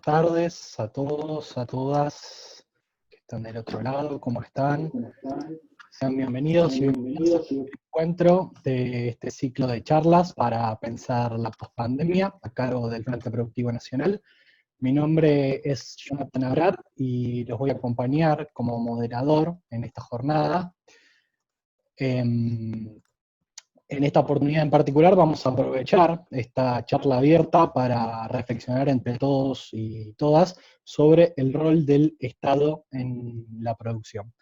tardes a todos, a todas que están del otro lado, ¿cómo están? Sean bienvenidos y bienvenidas al encuentro de este ciclo de charlas para pensar la pospandemia a cargo del Frente Productivo Nacional. Mi nombre es Jonathan Abrat y los voy a acompañar como moderador en esta jornada. En esta oportunidad en particular vamos a aprovechar esta charla abierta para reflexionar entre todos y todas sobre el rol del Estado en la producción.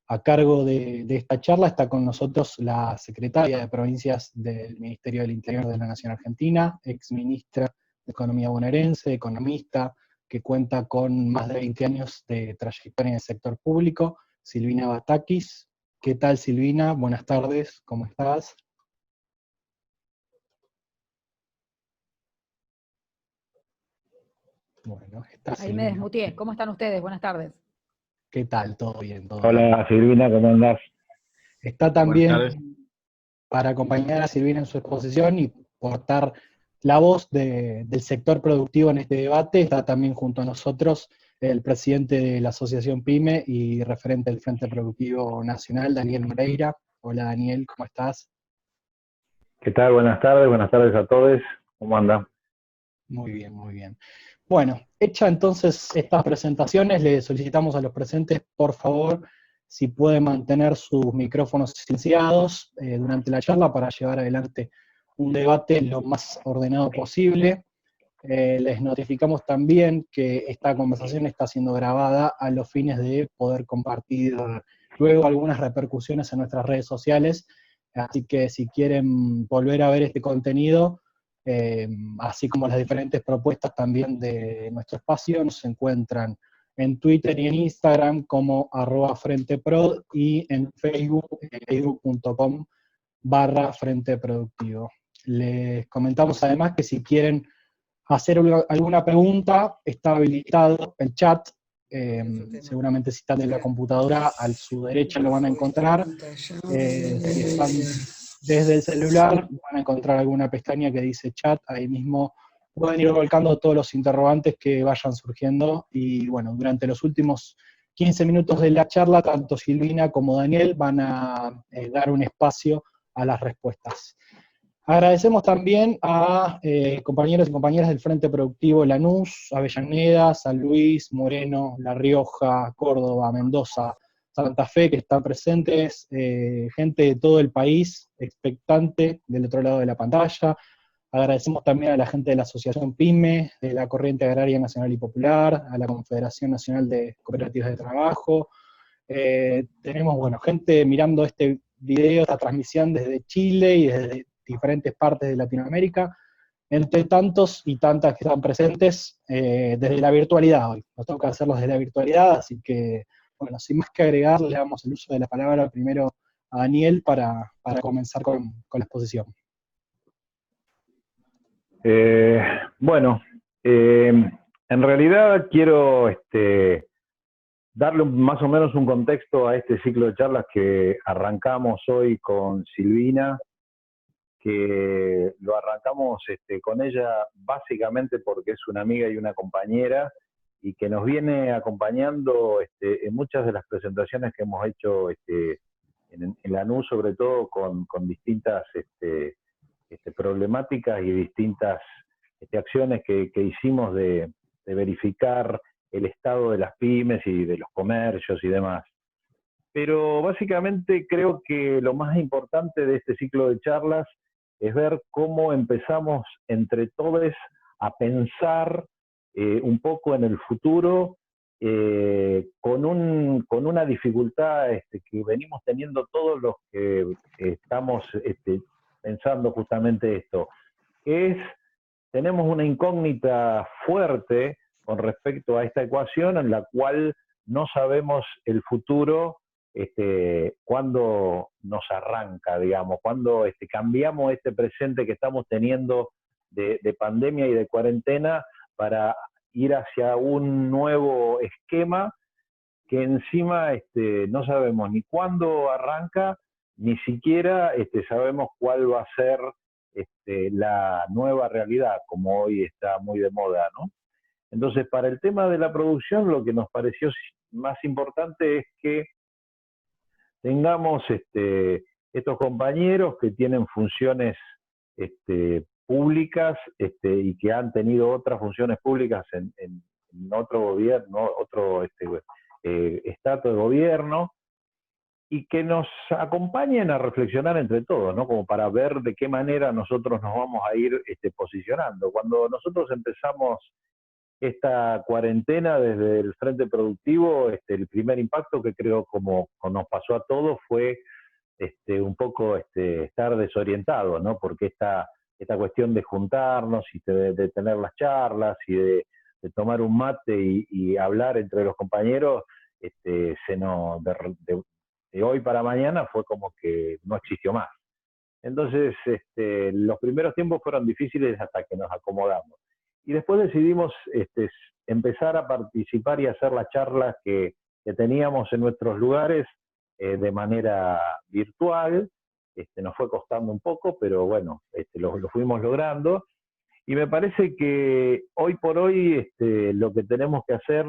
A cargo de esta charla está con nosotros la secretaria de Provincias del Ministerio del Interior de la Nación Argentina, ex ministra de Economía bonaerense, economista, que cuenta con más de 20 años de trayectoria en el sector público, Silvina Batakis. ¿Qué tal, Silvina? Buenas tardes, ¿cómo estás? Bueno, está Ahí me Silvina. desmuteé. ¿Cómo están ustedes? Buenas tardes. ¿Qué tal? ¿Todo bien? ¿Todo bien? Hola Silvina, ¿cómo andás? Está también para acompañar a Silvina en su exposición y portar la voz del sector productivo en este debate. Está también junto a nosotros el presidente de la Asociación PYME y referente del Frente Productivo Nacional, Daniel Moreira. Hola Daniel, ¿cómo estás? ¿Qué tal? Buenas tardes a todos. ¿Cómo andan? Muy bien, muy bien. Bueno, hecha entonces estas presentaciones, le solicitamos a los presentes, por favor, si pueden mantener sus micrófonos silenciados durante la charla para llevar adelante un debate lo más ordenado posible. Les notificamos también que esta conversación está siendo grabada a los fines de poder compartir luego algunas repercusiones en nuestras redes sociales, así que si quieren volver a ver este contenido, así como las diferentes propuestas también de nuestro espacio, nos encuentran en Twitter y en Instagram como @FrenteProd y en Facebook, facebook.com/Frente Productivo. Les comentamos además que si quieren hacer alguna pregunta, está habilitado el chat. Seguramente si están en la computadora, a su derecha lo van a encontrar. Si están desde el celular, van a encontrar alguna pestaña que dice chat, ahí mismo pueden ir volcando todos los interrogantes que vayan surgiendo, y bueno, durante los últimos 15 minutos de la charla, tanto Silvina como Daniel van a dar un espacio a las respuestas. Agradecemos también a compañeros y compañeras del Frente Productivo Lanús, Avellaneda, San Luis, Moreno, La Rioja, Córdoba, Mendoza, Santa Fe, que están presentes, gente de todo el país, expectante del otro lado de la pantalla. Agradecemos también a la gente de la Asociación PYME, de la Corriente Agraria Nacional y Popular, a la Confederación Nacional de Cooperativas de Trabajo. Tenemos, bueno, gente mirando este video, esta transmisión desde Chile y desde diferentes partes de Latinoamérica, entre tantos y tantas que están presentes desde la virtualidad hoy. Nos toca hacerlo desde la virtualidad, así que, bueno, sin más que agregar, le damos el uso de la palabra primero a Daniel para comenzar con la exposición. Bueno, en realidad quiero darle más o menos un contexto a este ciclo de charlas que arrancamos hoy con Silvina, que lo arrancamos con ella básicamente porque es una amiga y una compañera y que nos viene acompañando en muchas de las presentaciones que hemos hecho en Lanús, sobre todo con distintas problemáticas y distintas acciones que hicimos de verificar el estado de las pymes y de los comercios y demás. Pero básicamente creo que lo más importante de este ciclo de charlas es ver cómo empezamos entre todos a pensar un poco en el futuro con una dificultad que venimos teniendo todos los que estamos pensando justamente esto, que es, tenemos una incógnita fuerte con respecto a esta ecuación en la cual no sabemos el futuro cuándo nos arranca, digamos, cuándo cambiamos este presente que estamos teniendo de pandemia y de cuarentena para ir hacia un nuevo esquema que encima no sabemos ni cuándo arranca, ni siquiera sabemos cuál va a ser la nueva realidad, como hoy está muy de moda, ¿no? Entonces, para el tema de la producción, lo que nos pareció más importante es que tengamos estos compañeros que tienen funciones públicas y que han tenido otras funciones públicas en otro gobierno, otro estrato de gobierno, y que nos acompañen a reflexionar entre todos, ¿no? Como para ver de qué manera nosotros nos vamos a ir posicionando. Cuando nosotros empezamos esta cuarentena desde el Frente Productivo, el primer impacto que creo como nos pasó a todos fue un poco estar desorientado, ¿no? Porque esta cuestión de juntarnos y de tener las charlas y de tomar un mate y hablar entre los compañeros, de hoy para mañana fue como que no existió más. Entonces, los primeros tiempos fueron difíciles hasta que nos acomodamos. Y después decidimos empezar a participar y hacer las charlas que teníamos en nuestros lugares de manera virtual. Nos fue costando un poco, pero bueno, lo fuimos logrando. Y me parece que hoy por hoy lo que tenemos que hacer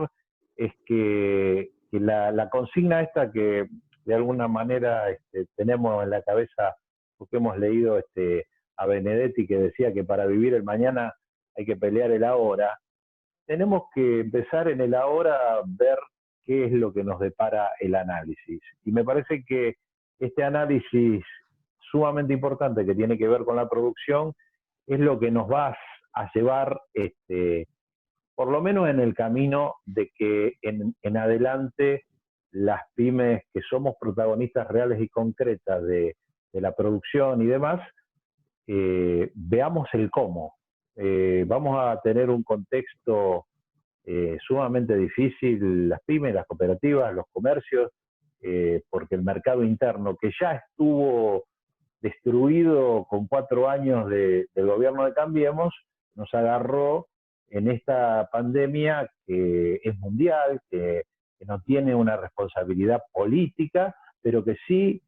es que la consigna esta que de alguna manera tenemos en la cabeza, porque hemos leído a Benedetti que decía que para vivir el mañana hay que pelear el ahora, tenemos que empezar en el ahora a ver qué es lo que nos depara el análisis. Y me parece que este análisis sumamente importante que tiene que ver con la producción es lo que nos va a llevar, por lo menos en el camino de que en adelante las pymes que somos protagonistas reales y concretas de la producción y demás, veamos el cómo. Vamos a tener un contexto sumamente difícil, las pymes, las cooperativas, los comercios, porque el mercado interno, que ya estuvo destruido con 4 años del gobierno de Cambiemos, nos agarró en esta pandemia que es mundial, que no tiene una responsabilidad política, pero que sí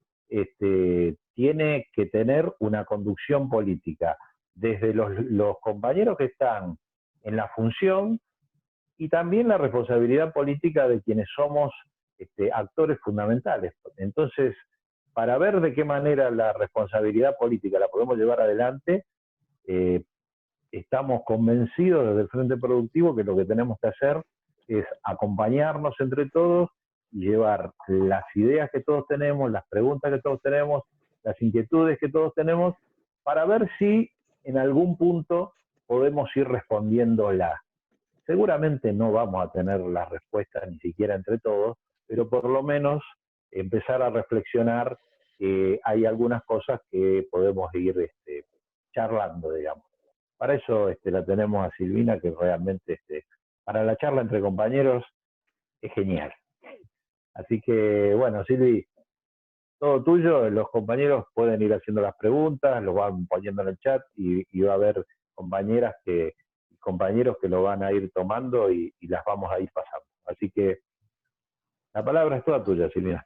tiene que tener una conducción política, desde los compañeros que están en la función y también la responsabilidad política de quienes somos actores fundamentales. Entonces, para ver de qué manera la responsabilidad política la podemos llevar adelante, estamos convencidos desde el Frente Productivo que lo que tenemos que hacer es acompañarnos entre todos y llevar las ideas que todos tenemos, las preguntas que todos tenemos, las inquietudes que todos tenemos, para ver si en algún punto podemos ir respondiéndolas. Seguramente no vamos a tener las respuestas ni siquiera entre todos, pero por lo menos empezar a reflexionar que hay algunas cosas que podemos ir charlando, digamos. Para eso la tenemos a Silvina, que realmente para la charla entre compañeros es genial. Así que, bueno, Silvi, todo tuyo, los compañeros pueden ir haciendo las preguntas, lo van poniendo en el chat y va a haber compañeros que lo van a ir tomando y las vamos a ir pasando. Así que la palabra es toda tuya, Silvina.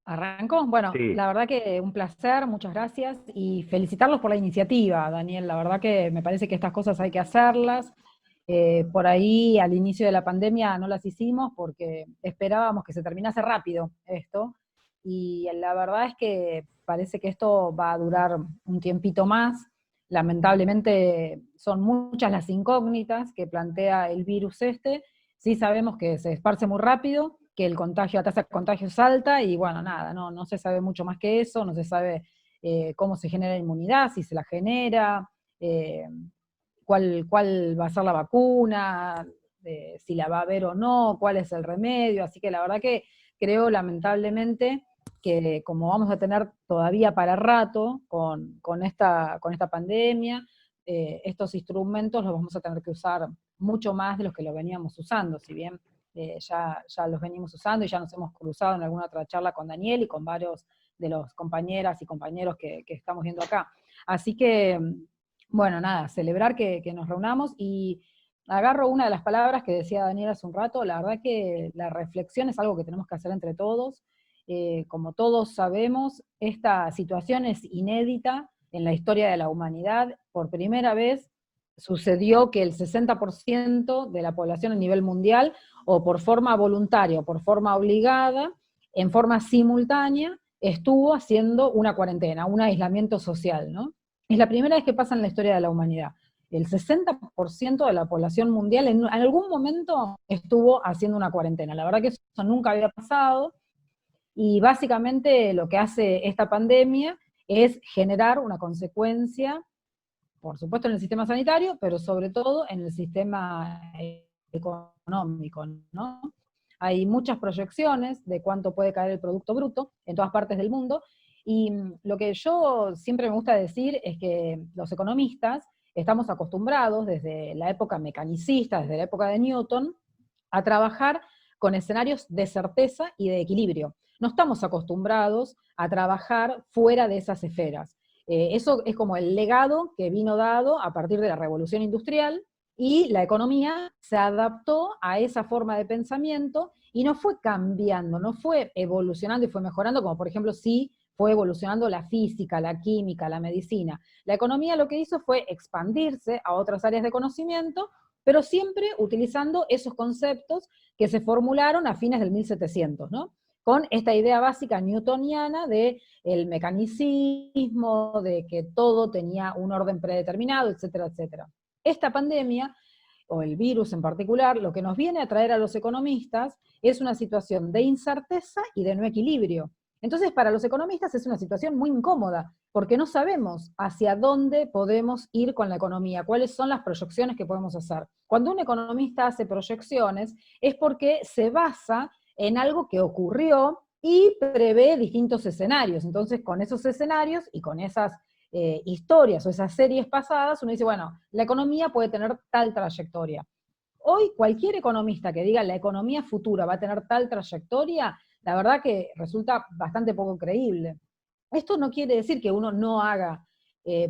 ¿Arrancó? Bueno, Sí. La verdad que un placer, muchas gracias, y felicitarlos por la iniciativa, Daniel. La verdad que me parece que estas cosas hay que hacerlas. Por ahí, al inicio de la pandemia, no las hicimos porque esperábamos que se terminase rápido esto, y la verdad es que parece que esto va a durar un tiempito más. Lamentablemente son muchas las incógnitas que plantea el virus este. Sí sabemos que se esparce muy rápido, que la tasa de contagio es alta, y bueno, nada, no se sabe mucho más que eso, no se sabe cómo se genera inmunidad, si se la genera, cuál va a ser la vacuna, si la va a haber o no, cuál es el remedio. Así que la verdad que creo lamentablemente que como vamos a tener todavía para rato con esta pandemia, estos instrumentos los vamos a tener que usar mucho más de los que lo veníamos usando, si bien ya los venimos usando y ya nos hemos cruzado en alguna otra charla con Daniel y con varios de los compañeras y compañeros que estamos viendo acá. Así que, bueno, nada, celebrar que nos reunamos, y agarro una de las palabras que decía Daniel hace un rato. La verdad que la reflexión es algo que tenemos que hacer entre todos. Como todos sabemos, esta situación es inédita en la historia de la humanidad. Por primera vez sucedió que el 60% de la población a nivel mundial, o por forma voluntaria o por forma obligada, en forma simultánea, estuvo haciendo una cuarentena, un aislamiento social, ¿no? Es la primera vez que pasa en la historia de la humanidad. El 60% de la población mundial en algún momento estuvo haciendo una cuarentena. La verdad que eso nunca había pasado, y básicamente lo que hace esta pandemia es generar una consecuencia, por supuesto en el sistema sanitario, pero sobre todo en el sistema económico, ¿no? Hay muchas proyecciones de cuánto puede caer el Producto Bruto en todas partes del mundo, y lo que yo siempre me gusta decir es que los economistas estamos acostumbrados desde la época mecanicista, desde la época de Newton, a trabajar con escenarios de certeza y de equilibrio. No estamos acostumbrados a trabajar fuera de esas esferas. Eso es como el legado que vino dado a partir de la Revolución Industrial, y la economía se adaptó a esa forma de pensamiento y no fue cambiando, no fue evolucionando y fue mejorando, como por ejemplo sí fue evolucionando la física, la química, la medicina. La economía lo que hizo fue expandirse a otras áreas de conocimiento, pero siempre utilizando esos conceptos que se formularon a fines del 1700, ¿no? Con esta idea básica newtoniana de el mecanicismo, de que todo tenía un orden predeterminado, etcétera, etcétera. Esta pandemia, o el virus en particular, lo que nos viene a traer a los economistas es una situación de incerteza y de no equilibrio. Entonces, para los economistas es una situación muy incómoda, porque no sabemos hacia dónde podemos ir con la economía, cuáles son las proyecciones que podemos hacer. Cuando un economista hace proyecciones, es porque se basa en algo que ocurrió y prevé distintos escenarios. Entonces, con esos escenarios y con esas historias o esas series pasadas, uno dice, bueno, la economía puede tener tal trayectoria. Hoy cualquier economista que diga la economía futura va a tener tal trayectoria, la verdad que resulta bastante poco creíble. Esto no quiere decir que uno no haga,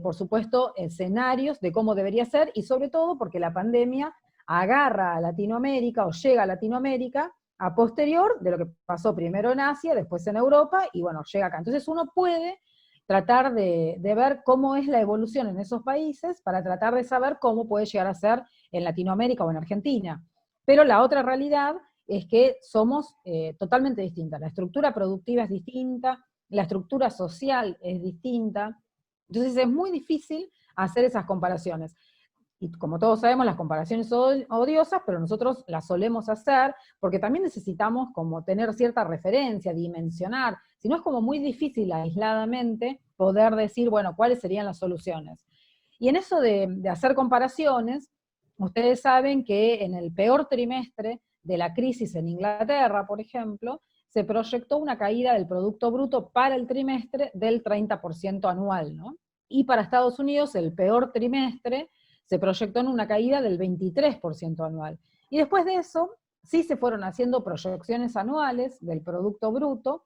por supuesto, escenarios de cómo debería ser, y sobre todo porque la pandemia agarra a Latinoamérica o llega a Latinoamérica a posterior de lo que pasó primero en Asia, después en Europa, y bueno, llega acá. Entonces uno puede tratar de ver cómo es la evolución en esos países para tratar de saber cómo puede llegar a ser en Latinoamérica o en Argentina. Pero la otra realidad es que somos totalmente distintas. La estructura productiva es distinta, la estructura social es distinta, entonces es muy difícil hacer esas comparaciones. Y como todos sabemos, las comparaciones son odiosas, pero nosotros las solemos hacer porque también necesitamos como tener cierta referencia, dimensionar, si no es como muy difícil aisladamente poder decir, bueno, cuáles serían las soluciones. Y en eso de hacer comparaciones, ustedes saben que en el peor trimestre de la crisis en Inglaterra, por ejemplo, se proyectó una caída del Producto Bruto para el trimestre del 30% anual, ¿no? Y para Estados Unidos, el peor trimestre se proyectó en una caída del 23% anual. Y después de eso, sí se fueron haciendo proyecciones anuales del Producto Bruto,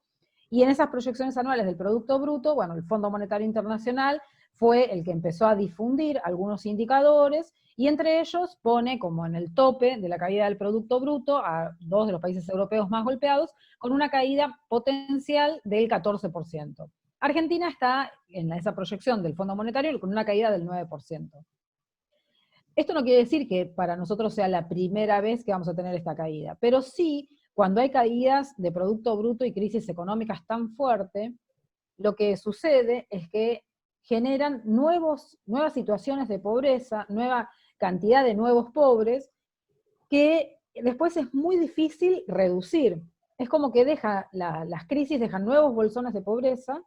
y en esas proyecciones anuales del Producto Bruto, bueno, el Fondo Monetario Internacional fue el que empezó a difundir algunos indicadores, y entre ellos pone como en el tope de la caída del Producto Bruto a dos de los países europeos más golpeados, con una caída potencial del 14%. Argentina está en esa proyección del Fondo Monetario con una caída del 9%. Esto no quiere decir que para nosotros sea la primera vez que vamos a tener esta caída, pero sí, cuando hay caídas de Producto Bruto y crisis económicas tan fuerte, lo que sucede es que generan nuevas situaciones de pobreza, nueva cantidad de nuevos pobres, que después es muy difícil reducir. Es como que las crisis dejan nuevos bolsones de pobreza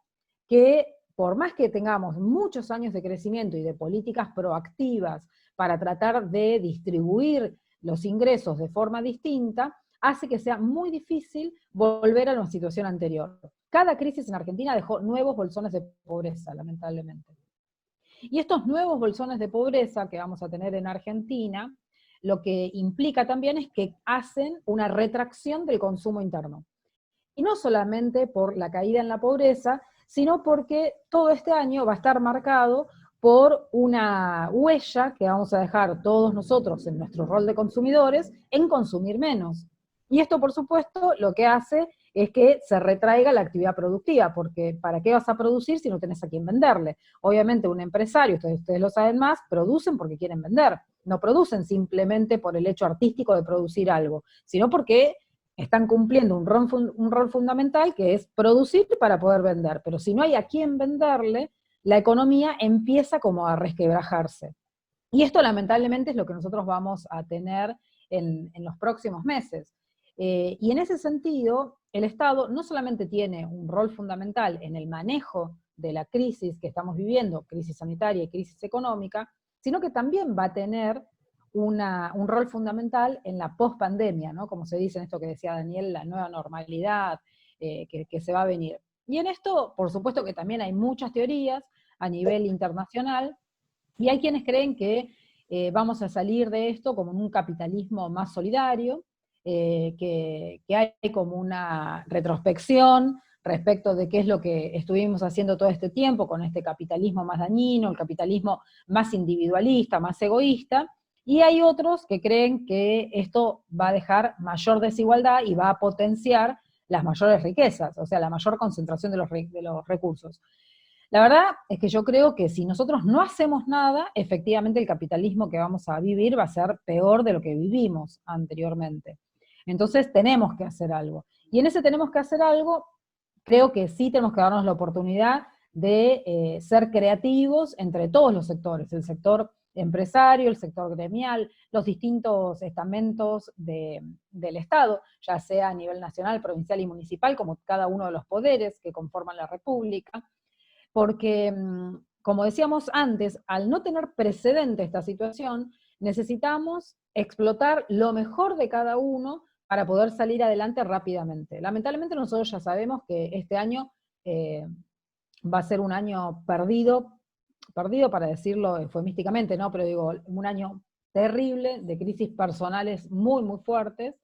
que, por más que tengamos muchos años de crecimiento y de políticas proactivas para tratar de distribuir los ingresos de forma distinta, hace que sea muy difícil volver a una situación anterior. Cada crisis en Argentina dejó nuevos bolsones de pobreza, lamentablemente. Y estos nuevos bolsones de pobreza que vamos a tener en Argentina, lo que implica también es que hacen una retracción del consumo interno. Y no solamente por la caída en la pobreza, sino porque todo este año va a estar marcado por una huella que vamos a dejar todos nosotros en nuestro rol de consumidores en consumir menos. Y esto, por supuesto, lo que hace es que se retraiga la actividad productiva, porque ¿para qué vas a producir si no tenés a quién venderle? Obviamente un empresario, ustedes lo saben más, producen porque quieren vender, no producen simplemente por el hecho artístico de producir algo, sino porque están cumpliendo un rol fundamental que es producir para poder vender, pero si no hay a quién venderle, la economía empieza como a resquebrajarse. Y esto lamentablemente es lo que nosotros vamos a tener en los próximos meses. Y en ese sentido, el Estado no solamente tiene un rol fundamental en el manejo de la crisis que estamos viviendo, crisis sanitaria y crisis económica, sino que también va a tener un rol fundamental en la pospandemia, ¿no? Como se dice en esto que decía Daniel, la nueva normalidad que se va a venir. Y en esto, por supuesto que también hay muchas teorías a nivel internacional, y hay quienes creen que vamos a salir de esto como en un capitalismo más solidario, que hay como una retrospección respecto de qué es lo que estuvimos haciendo todo este tiempo con este capitalismo más dañino, el capitalismo más individualista, más egoísta, y hay otros que creen que esto va a dejar mayor desigualdad y va a potenciar las mayores riquezas, o sea, la mayor concentración de los recursos. La verdad es que yo creo que si nosotros no hacemos nada, efectivamente el capitalismo que vamos a vivir va a ser peor de lo que vivimos anteriormente. Entonces tenemos que hacer algo. Y en ese tenemos que hacer algo, creo que sí tenemos que darnos la oportunidad de ser creativos entre todos los sectores, el sector empresario, el sector gremial, los distintos estamentos del Estado, ya sea a nivel nacional, provincial y municipal, como cada uno de los poderes que conforman la República, porque, como decíamos antes, al no tener precedente esta situación, necesitamos explotar lo mejor de cada uno para poder salir adelante rápidamente. Lamentablemente nosotros ya sabemos que este año va a ser un año perdido para decirlo eufemísticamente, ¿no? Pero digo, un año terrible, de crisis personales muy, muy fuertes.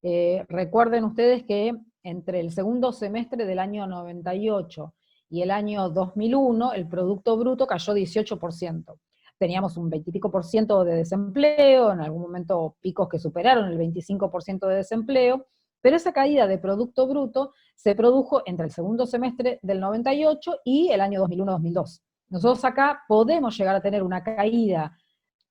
Recuerden ustedes que entre el segundo semestre del año 98 y el año 2001, el Producto Bruto cayó 18%. Teníamos un 20 y pico por ciento de desempleo, en algún momento picos que superaron el 25% de desempleo, pero esa caída de Producto Bruto se produjo entre el segundo semestre del 98 y el año 2001-2002. Nosotros acá podemos llegar a tener una caída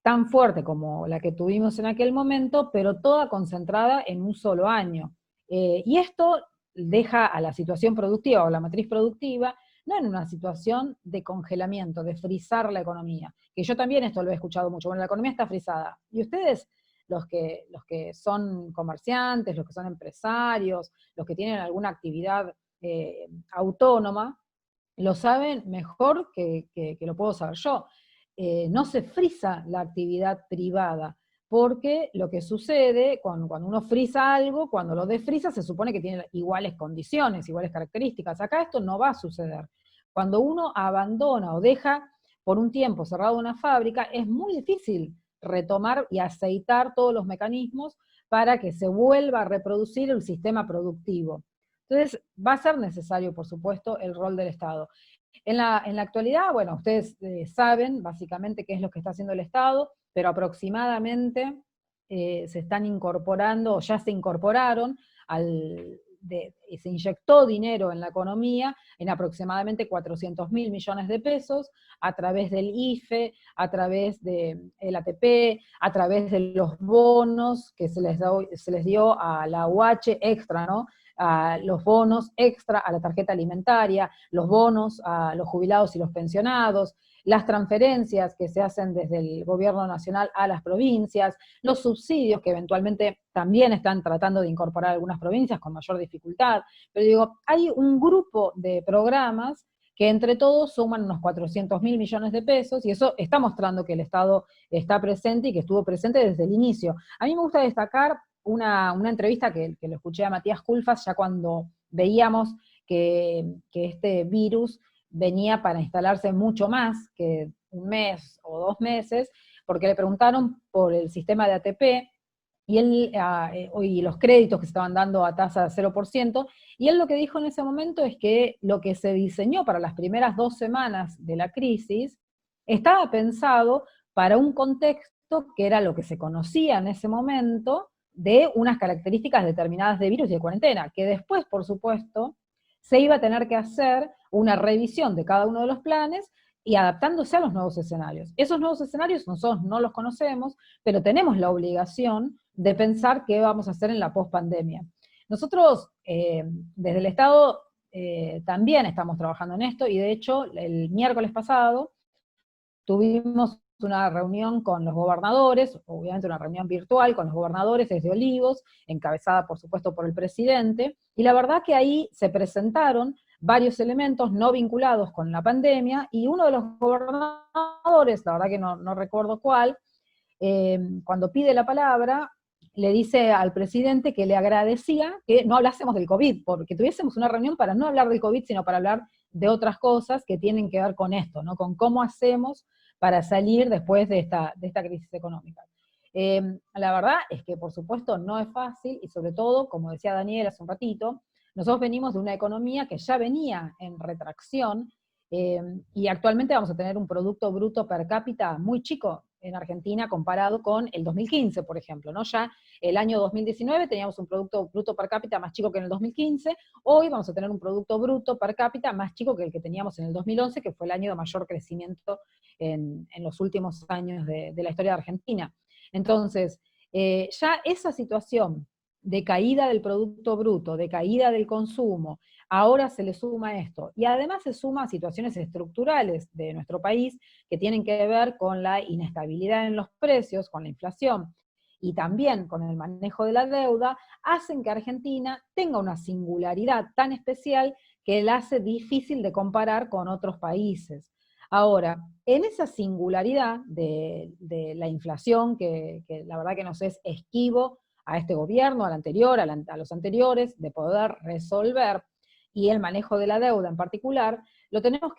tan fuerte como la que tuvimos en aquel momento, pero toda concentrada en un solo año. Y esto deja a la situación productiva o la matriz productiva no en una situación de congelamiento, de frizar la economía, que yo también esto lo he escuchado mucho, bueno, la economía está frizada, y ustedes, los que son comerciantes, los que son empresarios, los que tienen alguna actividad autónoma, lo saben mejor que lo puedo saber yo. No se frisa la actividad privada, porque lo que sucede cuando uno frisa algo, cuando lo desfrisa se supone que tiene iguales condiciones, iguales características. Acá esto no va a suceder. Cuando uno abandona o deja por un tiempo cerrado una fábrica, es muy difícil retomar y aceitar todos los mecanismos para que se vuelva a reproducir el sistema productivo. Entonces, va a ser necesario, por supuesto, el rol del Estado. En la actualidad, bueno, ustedes saben básicamente qué es lo que está haciendo el Estado, pero aproximadamente se están incorporando, o ya se incorporaron, se inyectó dinero en la economía en aproximadamente 400.000 millones de pesos a través del IFE, a través del ATP, a través de los bonos que se les dio a la UH extra, ¿no? A los bonos extra a la tarjeta alimentaria, los bonos a los jubilados y los pensionados, las transferencias que se hacen desde el gobierno nacional a las provincias, los subsidios que eventualmente también están tratando de incorporar algunas provincias con mayor dificultad, pero digo, hay un grupo de programas que entre todos suman unos 400.000 millones de pesos, y eso está mostrando que el Estado está presente y que estuvo presente desde el inicio. A mí me gusta destacar una entrevista que lo escuché a Matías Culfas ya cuando veíamos que este virus venía para instalarse mucho más que un mes o 2 meses, porque le preguntaron por el sistema de ATP, y él, y los créditos que se estaban dando a tasa de 0%, y él lo que dijo en ese momento es que lo que se diseñó para las primeras 2 semanas de la crisis estaba pensado para un contexto que era lo que se conocía en ese momento de unas características determinadas de virus y de cuarentena, que después, por supuesto, se iba a tener que hacer una revisión de cada uno de los planes y adaptándose a los nuevos escenarios. Esos nuevos escenarios nosotros no los conocemos, pero tenemos la obligación de pensar qué vamos a hacer en la pospandemia. Nosotros, desde el Estado, también estamos trabajando en esto, y de hecho, el miércoles pasado tuvimos una reunión con los gobernadores, obviamente una reunión virtual con los gobernadores desde Olivos, encabezada por supuesto por el presidente, y la verdad que ahí se presentaron varios elementos no vinculados con la pandemia, y uno de los gobernadores, la verdad que no recuerdo cuál, cuando pide la palabra, le dice al presidente que le agradecía que no hablásemos del COVID, porque tuviésemos una reunión para no hablar del COVID, sino para hablar de otras cosas que tienen que ver con esto, ¿no? Con cómo hacemos para salir después de esta crisis económica. La verdad es que, por supuesto, no es fácil, y sobre todo, como decía Daniel hace un ratito, nosotros venimos de una economía que ya venía en retracción, y actualmente vamos a tener un Producto Bruto per cápita muy chico en Argentina comparado con el 2015, por ejemplo, ¿no? Ya el año 2019 teníamos un Producto Bruto per cápita más chico que en el 2015, hoy vamos a tener un Producto Bruto per cápita más chico que el que teníamos en el 2011, que fue el año de mayor crecimiento en los últimos años de la historia de Argentina. Entonces, ya esa situación de caída del Producto Bruto, de caída del consumo, ahora se le suma esto, y además se suma a situaciones estructurales de nuestro país que tienen que ver con la inestabilidad en los precios, con la inflación, y también con el manejo de la deuda, hacen que Argentina tenga una singularidad tan especial que la hace difícil de comparar con otros países. Ahora, en esa singularidad de la inflación, que la verdad que nos es esquivo a este gobierno, al anterior, a los anteriores, de poder resolver, y el manejo de la deuda en particular, tenemos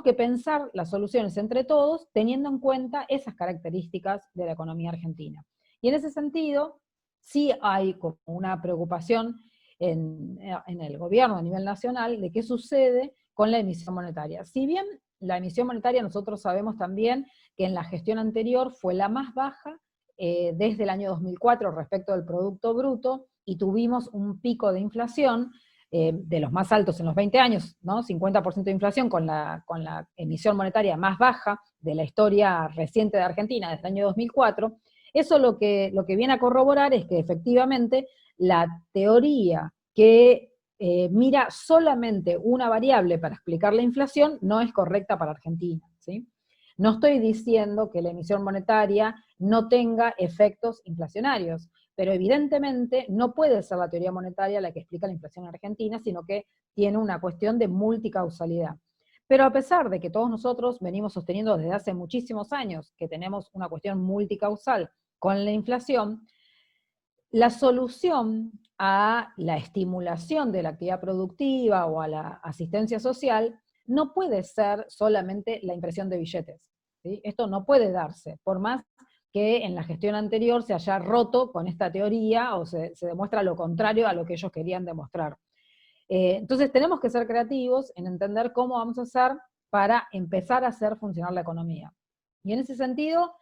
que pensar las soluciones entre todos, teniendo en cuenta esas características de la economía argentina. Y en ese sentido, sí hay como una preocupación en el gobierno a nivel nacional de qué sucede con la emisión monetaria. Si bien la emisión monetaria nosotros sabemos también que en la gestión anterior fue la más baja desde el año 2004 respecto del Producto Bruto, y tuvimos un pico de inflación de los más altos en los 20 años, ¿no? 50% de inflación con la emisión monetaria más baja de la historia reciente de Argentina desde el año 2004, eso lo que viene a corroborar es que efectivamente la teoría que mira solamente una variable para explicar la inflación no es correcta para Argentina, ¿sí? No estoy diciendo que la emisión monetaria no tenga efectos inflacionarios, pero evidentemente no puede ser la teoría monetaria la que explica la inflación en Argentina, sino que tiene una cuestión de multicausalidad. Pero a pesar de que todos nosotros venimos sosteniendo desde hace muchísimos años que tenemos una cuestión multicausal con la inflación, la solución a la estimulación de la actividad productiva o a la asistencia social no puede ser solamente la impresión de billetes, ¿sí? Esto no puede darse, por más que en la gestión anterior se haya roto con esta teoría o se demuestra lo contrario a lo que ellos querían demostrar. Entonces tenemos que ser creativos en entender cómo vamos a hacer para empezar a hacer funcionar la economía. Y en ese sentido,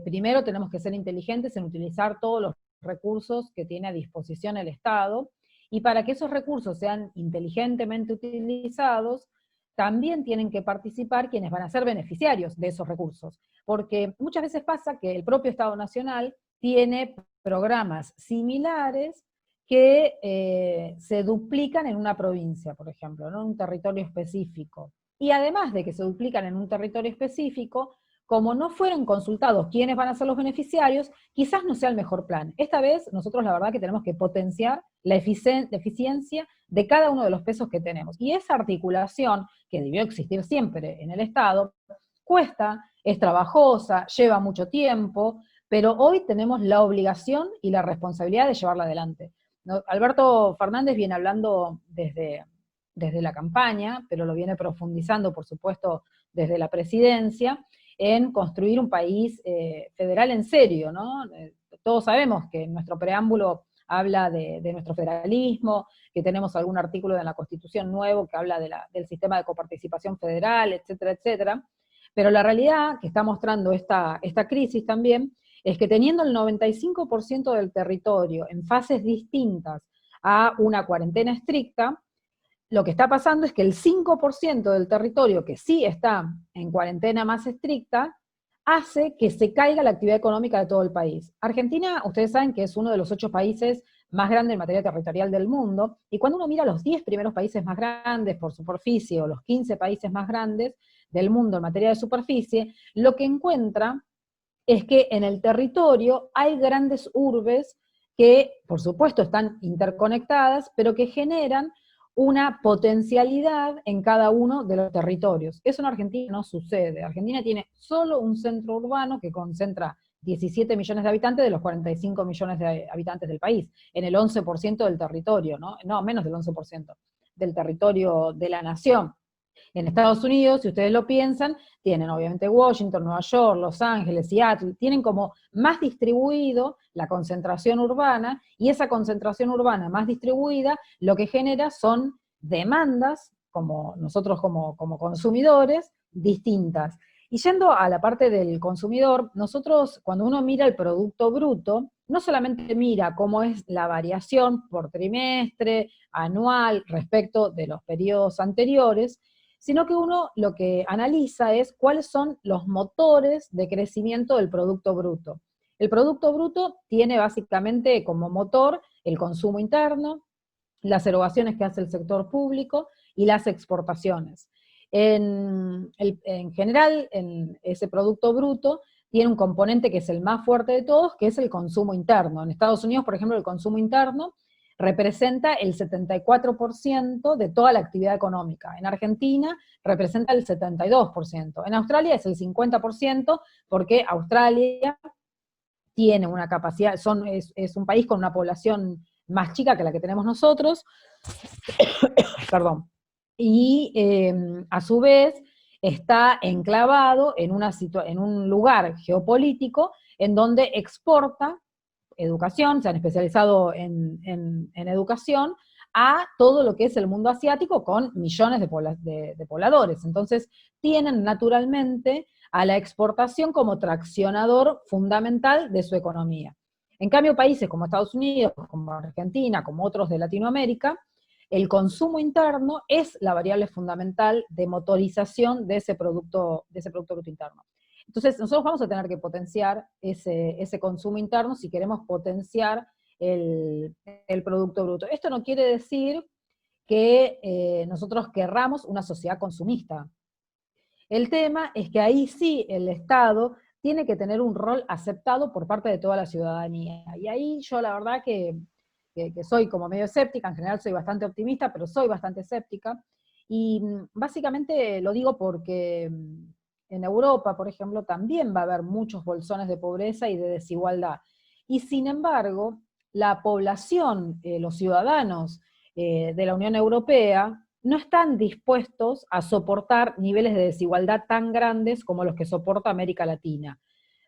primero tenemos que ser inteligentes en utilizar todos los recursos que tiene a disposición el Estado, y para que esos recursos sean inteligentemente utilizados, también tienen que participar quienes van a ser beneficiarios de esos recursos, porque muchas veces pasa que el propio Estado Nacional tiene programas similares que se duplican en una provincia, por ejemplo, ¿no? En un territorio específico. Y además de que se duplican en un territorio específico, como no fueron consultados quiénes van a ser los beneficiarios, quizás no sea el mejor plan. Esta vez nosotros la verdad que tenemos que potenciar la eficiencia de cada uno de los pesos que tenemos. Y esa articulación, que debió existir siempre en el Estado, cuesta, es trabajosa, lleva mucho tiempo, pero hoy tenemos la obligación y la responsabilidad de llevarla adelante. Alberto Fernández viene hablando desde la campaña, pero lo viene profundizando, por supuesto, desde la presidencia, en construir un país federal en serio, ¿no? Todos sabemos que en nuestro preámbulo habla de nuestro federalismo, que tenemos algún artículo en la Constitución nuevo que habla del sistema de coparticipación federal, etcétera, etcétera, pero la realidad que está mostrando esta crisis también es que teniendo el 95% del territorio en fases distintas a una cuarentena estricta, lo que está pasando es que el 5% del territorio que sí está en cuarentena más estricta hace que se caiga la actividad económica de todo el país. Argentina, ustedes saben que es uno de los 8 países más grandes en materia territorial del mundo, y cuando uno mira los 10 primeros países más grandes por superficie, o los 15 países más grandes del mundo en materia de superficie, lo que encuentra es que en el territorio hay grandes urbes que, por supuesto, están interconectadas, pero que generan una potencialidad en cada uno de los territorios. Eso en Argentina no sucede. Argentina tiene solo un centro urbano que concentra 17 millones de habitantes de los 45 millones de habitantes del país, en el 11% del territorio, ¿no? No, menos del 11% del territorio de la nación. En Estados Unidos, si ustedes lo piensan, tienen obviamente Washington, Nueva York, Los Ángeles, Seattle, tienen como más distribuido la concentración urbana, y esa concentración urbana más distribuida lo que genera son demandas, como nosotros como consumidores, distintas. Y yendo a la parte del consumidor, nosotros cuando uno mira el Producto Bruto, no solamente mira cómo es la variación por trimestre, anual, respecto de los periodos anteriores, sino que uno lo que analiza es cuáles son los motores de crecimiento del Producto Bruto. El Producto Bruto tiene básicamente como motor el consumo interno, las erogaciones que hace el sector público y las exportaciones. En general, en ese Producto Bruto tiene un componente que es el más fuerte de todos, que es el consumo interno. En Estados Unidos, por ejemplo, el consumo interno representa el 74% de toda la actividad económica. En Argentina representa el 72%. En Australia es el 50%, porque Australia tiene una capacidad, es un país con una población más chica que la que tenemos nosotros, perdón, y a su vez está enclavado en un lugar geopolítico en donde exporta educación, se han especializado en educación, a todo lo que es el mundo asiático con millones de pobladores. Entonces, tienen naturalmente a la exportación como traccionador fundamental de su economía. En cambio, países como Estados Unidos, como Argentina, como otros de Latinoamérica, el consumo interno es la variable fundamental de motorización de ese Producto Bruto Interno. Entonces, nosotros vamos a tener que potenciar ese consumo interno si queremos potenciar el Producto Bruto. Esto no quiere decir que nosotros querramos una sociedad consumista. El tema es que ahí sí el Estado tiene que tener un rol aceptado por parte de toda la ciudadanía. Y ahí yo la verdad que soy como medio escéptica, en general soy bastante optimista, pero soy bastante escéptica. Y básicamente lo digo porque en Europa, por ejemplo, también va a haber muchos bolsones de pobreza y de desigualdad. Y sin embargo, la población, los ciudadanos de la Unión Europea, no están dispuestos a soportar niveles de desigualdad tan grandes como los que soporta América Latina.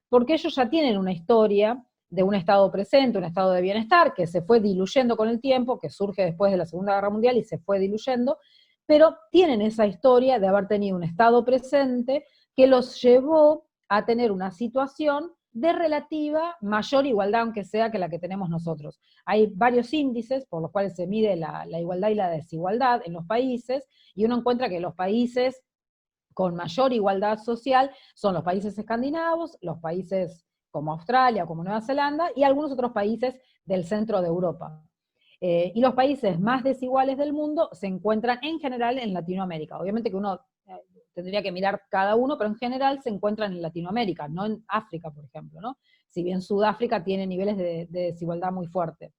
Porque ellos ya tienen una historia de un estado presente, un estado de bienestar, que se fue diluyendo con el tiempo, que surge después de la Segunda Guerra Mundial y se fue diluyendo, pero tienen esa historia de haber tenido un estado presente que los llevó a tener una situación de relativa mayor igualdad, aunque sea que la que tenemos nosotros. Hay varios índices por los cuales se mide la igualdad y la desigualdad en los países, y uno encuentra que los países con mayor igualdad social son los países escandinavos, los países como Australia, como Nueva Zelanda, y algunos otros países del centro de Europa. Y los países más desiguales del mundo se encuentran en general en Latinoamérica. Obviamente que uno tendría que mirar cada uno, pero en general se encuentran en Latinoamérica, no en África, por ejemplo, ¿no? Si bien Sudáfrica tiene niveles de desigualdad muy fuertes.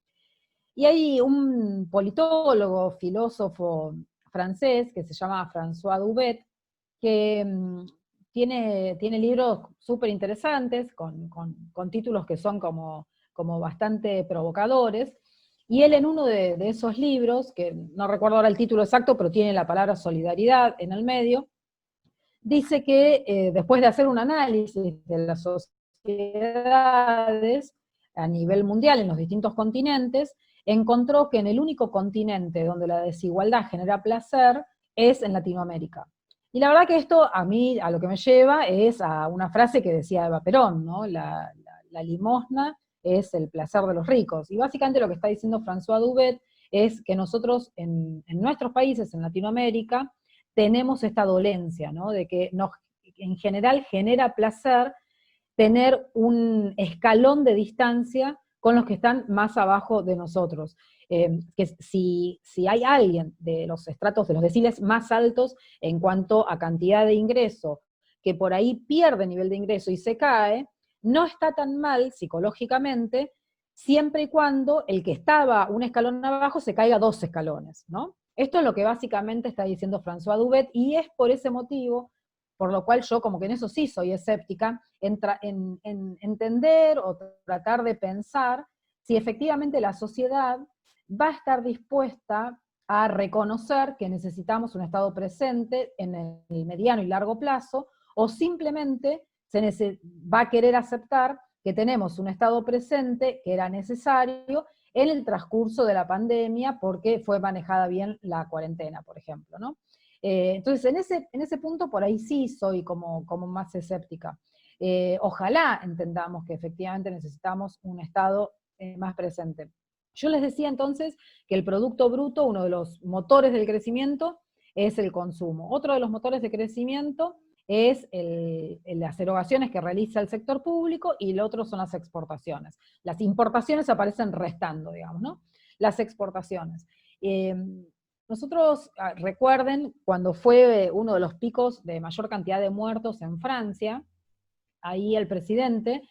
Y hay un politólogo, filósofo francés, que se llama François Dubet, que tiene libros súper interesantes, con títulos que son como bastante provocadores, y él en uno de esos libros, que no recuerdo ahora el título exacto, pero tiene la palabra solidaridad en el medio, dice que después de hacer un análisis de las sociedades a nivel mundial en los distintos continentes, encontró que en el único continente donde la desigualdad genera placer es en Latinoamérica. Y la verdad que esto a mí, a lo que me lleva, es a una frase que decía Eva Perón, ¿no? La la limosna es el placer de los ricos. Y básicamente lo que está diciendo François Dubet es que nosotros en nuestros países, en Latinoamérica, tenemos esta dolencia, ¿no? De que en general genera placer tener un escalón de distancia con los que están más abajo de nosotros. Que si hay alguien de los estratos, de los deciles más altos en cuanto a cantidad de ingreso, que por ahí pierde nivel de ingreso y se cae, no está tan mal psicológicamente, siempre y cuando el que estaba un escalón abajo se caiga 2 escalones, ¿no? Esto es lo que básicamente está diciendo François Dubet, y es por ese motivo por lo cual yo como que en eso sí soy escéptica, en entender o tratar de pensar si efectivamente la sociedad va a estar dispuesta a reconocer que necesitamos un Estado presente en el mediano y largo plazo, o simplemente va a querer aceptar que tenemos un Estado presente que era necesario en el transcurso de la pandemia porque fue manejada bien la cuarentena, por ejemplo, ¿no? Entonces, en ese punto por ahí sí soy como más escéptica. Ojalá entendamos que efectivamente necesitamos un Estado más presente. Yo les decía entonces que el Producto Bruto, uno de los motores del crecimiento, es el consumo. Otro de los motores de crecimiento es las erogaciones que realiza el sector público, y el otro son las exportaciones. Las importaciones aparecen restando, digamos, ¿no? Las exportaciones. Nosotros, recuerden, cuando fue uno de los picos de mayor cantidad de muertos en Francia, ahí el presidente,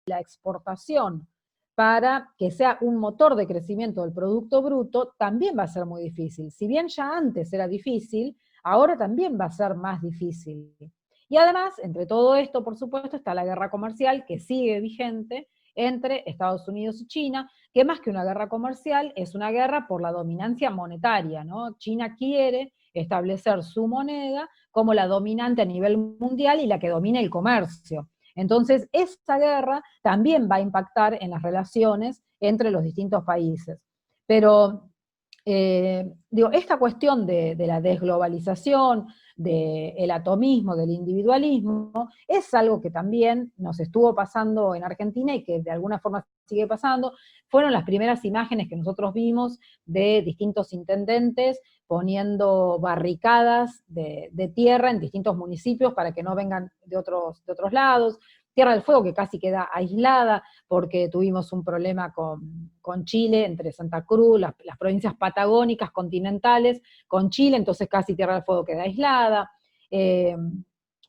la exportación para que sea un motor de crecimiento del Producto Bruto también va a ser muy difícil. Si bien ya antes era difícil, ahora también va a ser más difícil. Y además, entre todo esto, por supuesto, está la guerra comercial que sigue vigente entre Estados Unidos y China, que más que una guerra comercial es una guerra por la dominancia monetaria, ¿no? China quiere establecer su moneda como la dominante a nivel mundial y la que domina el comercio. Entonces, esta guerra también va a impactar en las relaciones entre los distintos países. Pero, esta cuestión de la desglobalización, del atomismo, del individualismo, es algo que también nos estuvo pasando en Argentina y que de alguna forma sigue pasando. Fueron las primeras imágenes que nosotros vimos de distintos intendentes poniendo barricadas de tierra en distintos municipios para que no vengan de otros lados. Tierra del Fuego, que casi queda aislada porque tuvimos un problema con Chile, entre Santa Cruz, las provincias patagónicas, continentales, con Chile, entonces casi Tierra del Fuego queda aislada.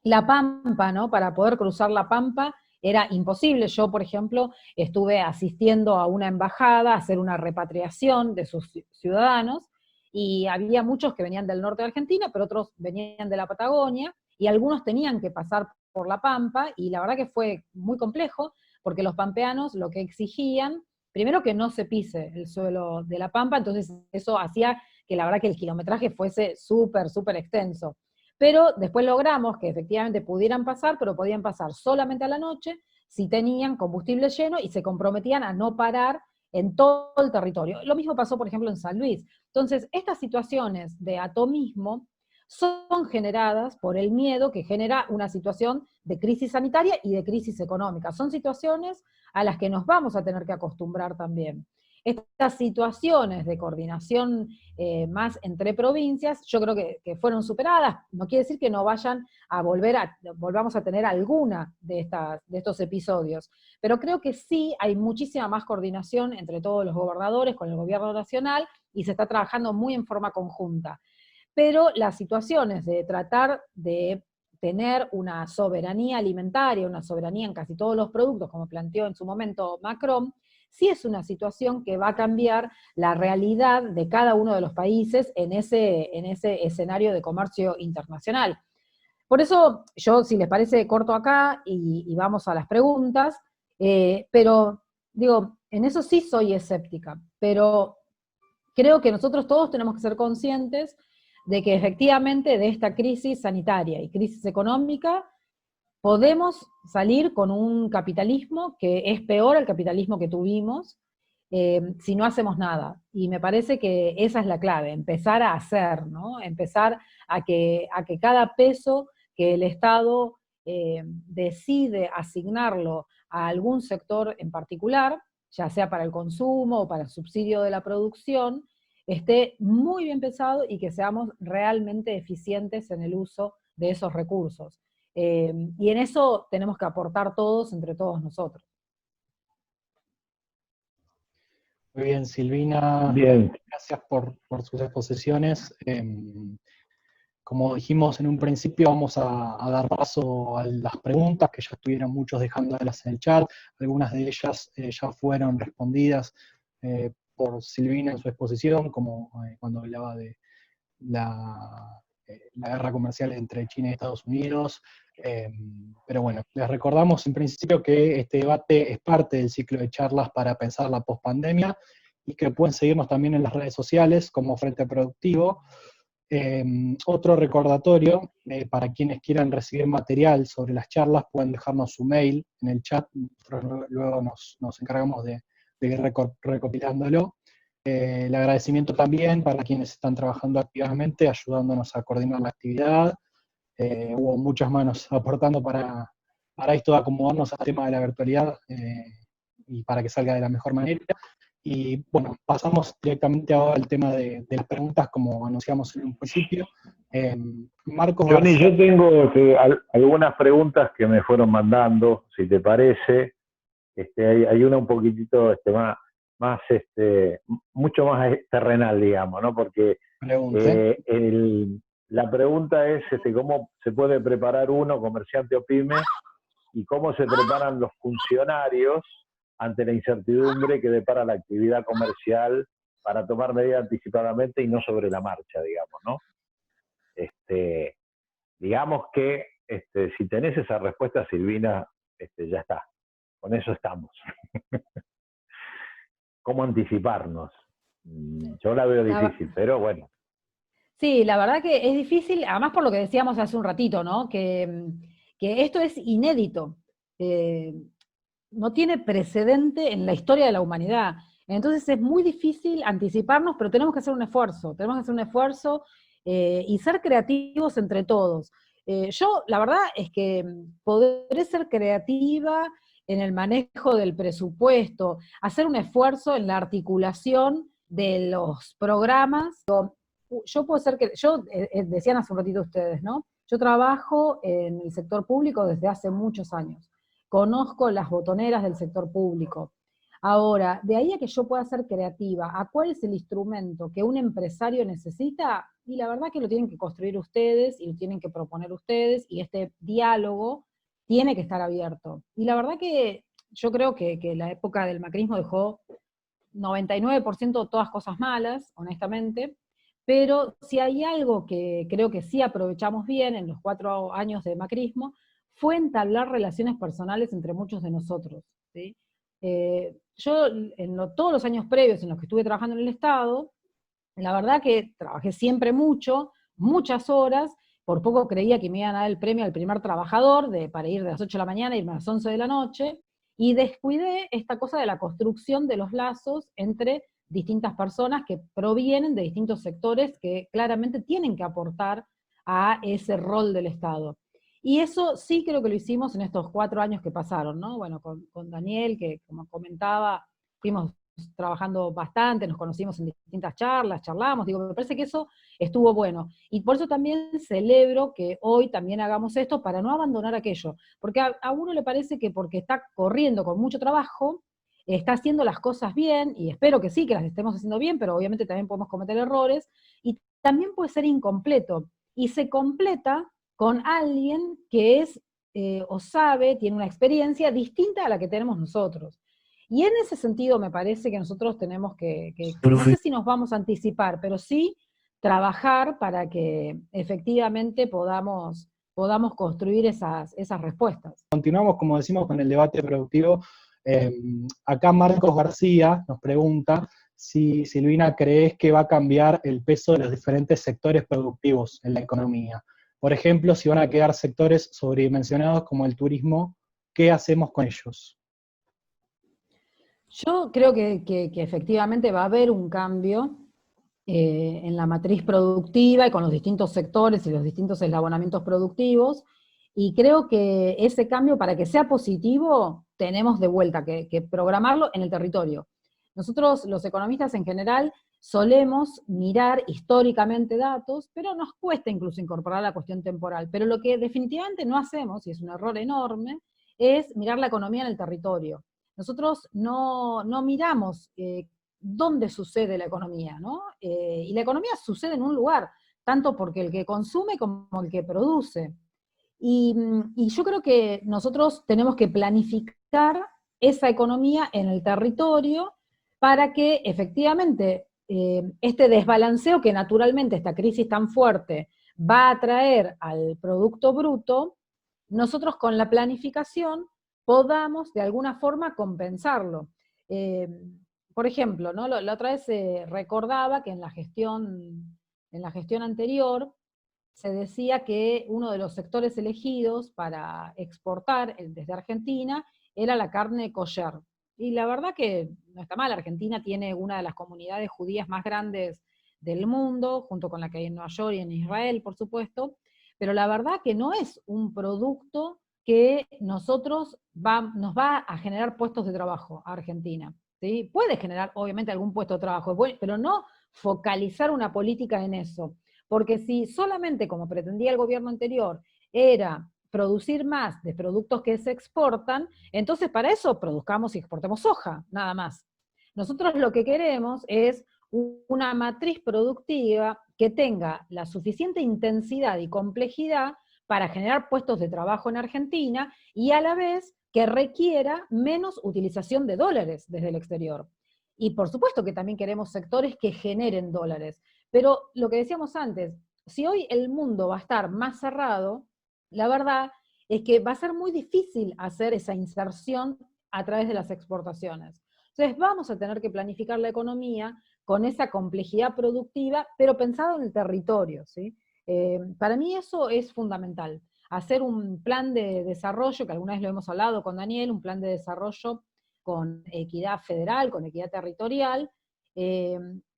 La Pampa, ¿no? Para poder cruzar la Pampa era imposible. Yo, por ejemplo, estuve asistiendo a una embajada a hacer una repatriación de sus ciudadanos, y había muchos que venían del norte de Argentina, pero otros venían de la Patagonia, y algunos tenían que pasar por la Pampa, y la verdad que fue muy complejo, porque los pampeanos lo que exigían, primero que no se pise el suelo de la Pampa, entonces eso hacía que la verdad que el kilometraje fuese súper, súper extenso. Pero después logramos que efectivamente pudieran pasar, pero podían pasar solamente a la noche, si tenían combustible lleno, y se comprometían a no parar en todo el territorio. Lo mismo pasó, por ejemplo, en San Luis. Entonces, estas situaciones de atomismo son generadas por el miedo que genera una situación de crisis sanitaria y de crisis económica. Son situaciones a las que nos vamos a tener que acostumbrar también. Estas situaciones de coordinación más entre provincias, yo creo que fueron superadas. No quiere decir que no vayan a volvamos a tener alguna de estos episodios, pero creo que sí hay muchísima más coordinación entre todos los gobernadores con el gobierno nacional, y se está trabajando muy en forma conjunta. Pero las situaciones de tratar de tener una soberanía alimentaria, una soberanía en casi todos los productos, como planteó en su momento Macron, sí es una situación que va a cambiar la realidad de cada uno de los países en ese escenario de comercio internacional. Por eso yo, si les parece, corto acá y vamos a las preguntas, pero digo, en eso sí soy escéptica, pero creo que nosotros todos tenemos que ser conscientes de que efectivamente de esta crisis sanitaria y crisis económica podemos salir con un capitalismo que es peor al capitalismo que tuvimos si no hacemos nada. Y me parece que esa es la clave, empezar a hacer, ¿no? Empezar a que cada peso que el Estado decide asignarlo a algún sector en particular, ya sea para el consumo o para el subsidio de la producción, esté muy bien pensado y que seamos realmente eficientes en el uso de esos recursos. Y en eso tenemos que aportar todos, entre todos nosotros. Muy bien, Silvina, Bien, gracias por sus exposiciones. Como dijimos en un principio, vamos a dar paso a las preguntas que ya estuvieron muchos dejándolas en el chat. Algunas de ellas ya fueron respondidas por Silvina en su exposición, como cuando hablaba de la guerra comercial entre China y Estados Unidos. Pero bueno, les recordamos en principio que este debate es parte del ciclo de charlas para pensar la pospandemia y que pueden seguirnos también en las redes sociales como Frente Productivo. Otro recordatorio, para quienes quieran recibir material sobre las charlas, pueden dejarnos su mail en el chat, nosotros luego nos encargamos de ir recopilándolo. El agradecimiento también para quienes están trabajando activamente, ayudándonos a coordinar la actividad. Hubo muchas manos aportando para esto de acomodarnos al tema de la virtualidad y para que salga de la mejor manera. Y bueno, pasamos directamente ahora al tema de las preguntas, como anunciamos en un principio. Marcos Johnny, García. yo tengo algunas preguntas que me fueron mandando, si te parece. Hay una un poquitito mucho más terrenal, digamos, ¿no? Porque la pregunta es cómo se puede preparar uno, comerciante o pyme, y cómo se preparan los funcionarios ante la incertidumbre que depara la actividad comercial para tomar medidas anticipadamente y no sobre la marcha, digamos, ¿no? Digamos que si tenés esa respuesta, Silvina, ya está. Con eso estamos. ¿Cómo anticiparnos? Yo la veo difícil, pero bueno. Sí, la verdad que es difícil, además por lo que decíamos hace un ratito, ¿no? Que esto es inédito. No tiene precedente en la historia de la humanidad. Entonces es muy difícil anticiparnos, pero tenemos que hacer un esfuerzo, y ser creativos entre todos. Yo, la verdad es que podré ser creativa en el manejo del presupuesto, hacer un esfuerzo en la articulación de los programas. Yo puedo ser que, decían hace un ratito ustedes, ¿no? Yo trabajo en el sector público desde hace muchos años. Conozco las botoneras del sector público. Ahora, de ahí a que yo pueda ser creativa, ¿a cuál es el instrumento que un empresario necesita? Y la verdad que lo tienen que construir ustedes y lo tienen que proponer ustedes, y este diálogo tiene que estar abierto. Y la verdad que yo creo que la época del macrismo dejó 99% todas cosas malas, honestamente, pero si hay algo que creo que sí aprovechamos bien en los 4 años de macrismo, fue entablar relaciones personales entre muchos de nosotros, ¿sí? Yo, todos los años previos en los que estuve trabajando en el Estado, la verdad que trabajé siempre mucho, muchas horas, por poco creía que me iban a dar el premio al primer trabajador, para ir de las 8 de la mañana e irme a las 11 de la noche, y descuidé esta cosa de la construcción de los lazos entre distintas personas que provienen de distintos sectores que claramente tienen que aportar a ese rol del Estado. Y eso sí creo que lo hicimos en estos 4 años que pasaron, ¿no? Bueno, con Daniel, que como comentaba, fuimos trabajando bastante, nos conocimos en distintas charlas, charlamos, digo, me parece que eso estuvo bueno. Y por eso también celebro que hoy también hagamos esto para no abandonar aquello. Porque a uno le parece que porque está corriendo con mucho trabajo, está haciendo las cosas bien, y espero que sí, que las estemos haciendo bien, pero obviamente también podemos cometer errores, y también puede ser incompleto. Y se completa con alguien que es o sabe, tiene una experiencia distinta a la que tenemos nosotros. Y en ese sentido me parece que nosotros tenemos que no sé si nos vamos a anticipar, pero sí trabajar para que efectivamente podamos construir esas respuestas. Continuamos, como decimos, con el debate productivo. Acá Marcos García nos pregunta si Silvina crees que va a cambiar el peso de los diferentes sectores productivos en la economía. Por ejemplo, si van a quedar sectores sobredimensionados como el turismo, ¿qué hacemos con ellos? Yo creo que efectivamente va a haber un cambio, en la matriz productiva y con los distintos sectores y los distintos eslabonamientos productivos, y creo que ese cambio, para que sea positivo, tenemos de vuelta que programarlo en el territorio. Nosotros, los economistas en general, solemos mirar históricamente datos, pero nos cuesta incluso incorporar la cuestión temporal. Pero lo que definitivamente no hacemos, y es un error enorme, es mirar la economía en el territorio. Nosotros no miramos dónde sucede la economía, ¿no? Y la economía sucede en un lugar, tanto porque el que consume como el que produce. Y yo creo que nosotros tenemos que planificar esa economía en el territorio para que efectivamente este desbalanceo que naturalmente esta crisis tan fuerte va a traer al Producto Bruto, nosotros con la planificación podamos de alguna forma compensarlo. Por ejemplo, ¿no? La otra vez recordaba que en la gestión anterior se decía que uno de los sectores elegidos para exportar desde Argentina era la carne kosher. Y la verdad que no está mal, Argentina tiene una de las comunidades judías más grandes del mundo, junto con la que hay en Nueva York y en Israel, por supuesto, pero la verdad que no es un producto que nos va a generar puestos de trabajo a Argentina. ¿Sí? Puede generar, obviamente, algún puesto de trabajo, pero no focalizar una política en eso. Porque si solamente, como pretendía el gobierno anterior, era producir más de productos que se exportan, entonces para eso produzcamos y exportemos soja, nada más. Nosotros lo que queremos es una matriz productiva que tenga la suficiente intensidad y complejidad para generar puestos de trabajo en Argentina y a la vez que requiera menos utilización de dólares desde el exterior. Y por supuesto que también queremos sectores que generen dólares. Pero lo que decíamos antes, si hoy el mundo va a estar más cerrado, la verdad es que va a ser muy difícil hacer esa inserción a través de las exportaciones. Entonces vamos a tener que planificar la economía con esa complejidad productiva, pero pensado en el territorio, ¿sí? Para mí eso es fundamental. Hacer un plan de desarrollo, que alguna vez lo hemos hablado con Daniel, un plan de desarrollo con equidad federal, con equidad territorial,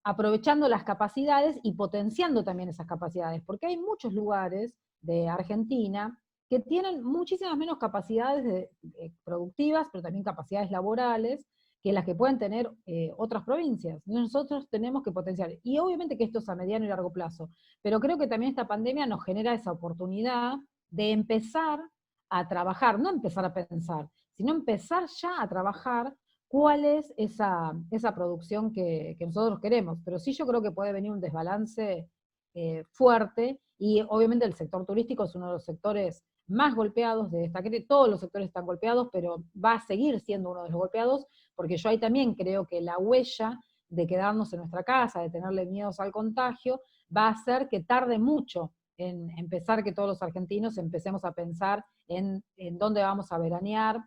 aprovechando las capacidades y potenciando también esas capacidades, porque hay muchos lugares de Argentina que tienen muchísimas menos capacidades productivas, pero también capacidades laborales, que las que pueden tener otras provincias. Nosotros tenemos que potenciar, y obviamente que esto es a mediano y largo plazo, pero creo que también esta pandemia nos genera esa oportunidad de empezar a trabajar, no empezar a pensar, sino empezar ya a trabajar cuál es esa producción que nosotros queremos. Pero sí, yo creo que puede venir un desbalance fuerte, y obviamente el sector turístico es uno de los sectores más golpeados de esta crisis. Todos los sectores están golpeados, pero va a seguir siendo uno de los golpeados, porque yo ahí también creo que la huella de quedarnos en nuestra casa, de tenerle miedos al contagio, va a hacer que tarde mucho en empezar que todos los argentinos empecemos a pensar en dónde vamos a veranear,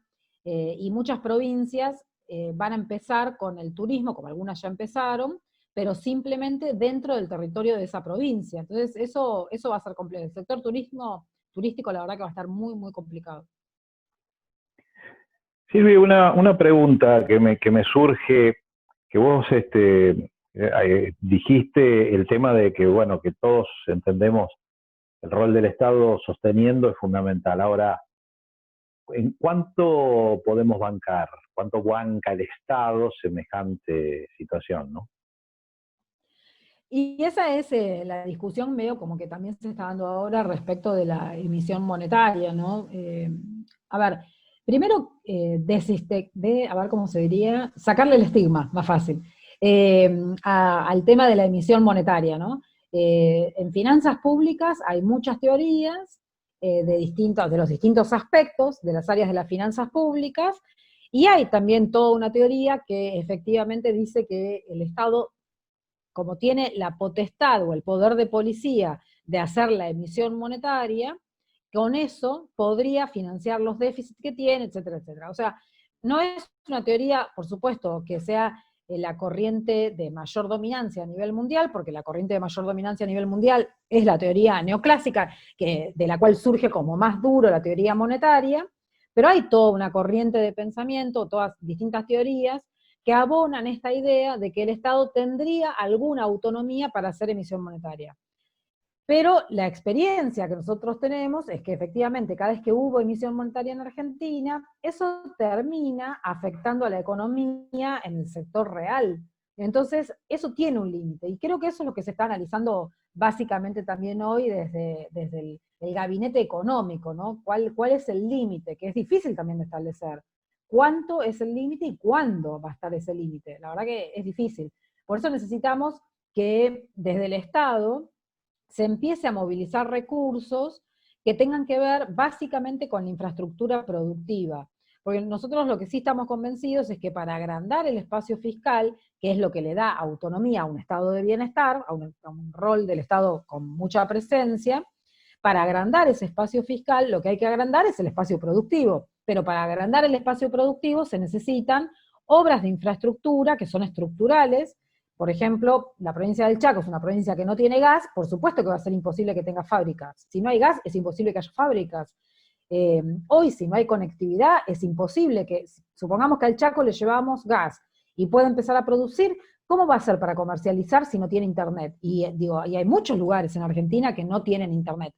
y muchas provincias van a empezar con el turismo, como algunas ya empezaron, pero simplemente dentro del territorio de esa provincia. Entonces eso va a ser complejo. El sector turístico la verdad que va a estar muy, muy complicado. Silvi, una pregunta que me surge, que vos dijiste el tema de que, bueno, que todos entendemos el rol del Estado sosteniendo es fundamental. Ahora, ¿en cuánto podemos bancar? ¿Cuánto banca el Estado semejante situación, no? Y esa es la discusión medio como que también se está dando ahora respecto de la emisión monetaria, ¿no? A ver, primero, a ver cómo se diría, sacarle el estigma, más fácil, al tema de la emisión monetaria, ¿no? En finanzas públicas hay muchas teorías de los distintos aspectos de las áreas de las finanzas públicas, y hay también toda una teoría que efectivamente dice que el Estado, como tiene la potestad o el poder de policía de hacer la emisión monetaria, con eso podría financiar los déficits que tiene, etcétera, etcétera. O sea, no es una teoría, por supuesto, que sea la corriente de mayor dominancia a nivel mundial, porque la corriente de mayor dominancia a nivel mundial es la teoría neoclásica, de la cual surge como más duro la teoría monetaria, pero hay toda una corriente de pensamiento, todas distintas teorías, que abonan esta idea de que el Estado tendría alguna autonomía para hacer emisión monetaria. Pero la experiencia que nosotros tenemos es que efectivamente cada vez que hubo emisión monetaria en Argentina, eso termina afectando a la economía en el sector real. Entonces, eso tiene un límite, y creo que eso es lo que se está analizando básicamente también hoy desde el gabinete económico, ¿no? ¿Cuál es el límite? Que es difícil también de establecer. ¿Cuánto es el límite y cuándo va a estar ese límite? La verdad que es difícil. Por eso necesitamos que desde el Estado se empiece a movilizar recursos que tengan que ver básicamente con la infraestructura productiva. Porque nosotros lo que sí estamos convencidos es que para agrandar el espacio fiscal, que es lo que le da autonomía a un estado de bienestar, a un rol del Estado con mucha presencia, para agrandar ese espacio fiscal lo que hay que agrandar es el espacio productivo. Pero para agrandar el espacio productivo se necesitan obras de infraestructura que son estructurales. Por ejemplo, la provincia del Chaco es una provincia que no tiene gas, por supuesto que va a ser imposible que tenga fábricas. Si no hay gas, es imposible que haya fábricas. Hoy, si no hay conectividad, es imposible que, supongamos que al Chaco le llevamos gas y puede empezar a producir, ¿cómo va a ser para comercializar si no tiene internet? Y hay muchos lugares en Argentina que no tienen internet.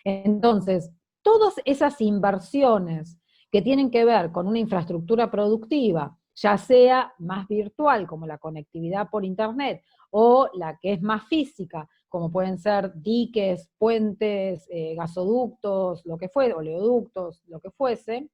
Entonces, todas esas inversiones que tienen que ver con una infraestructura productiva, ya sea más virtual, como la conectividad por internet, o la que es más física, como pueden ser diques, puentes, gasoductos, lo que fuese, oleoductos, lo que fuese,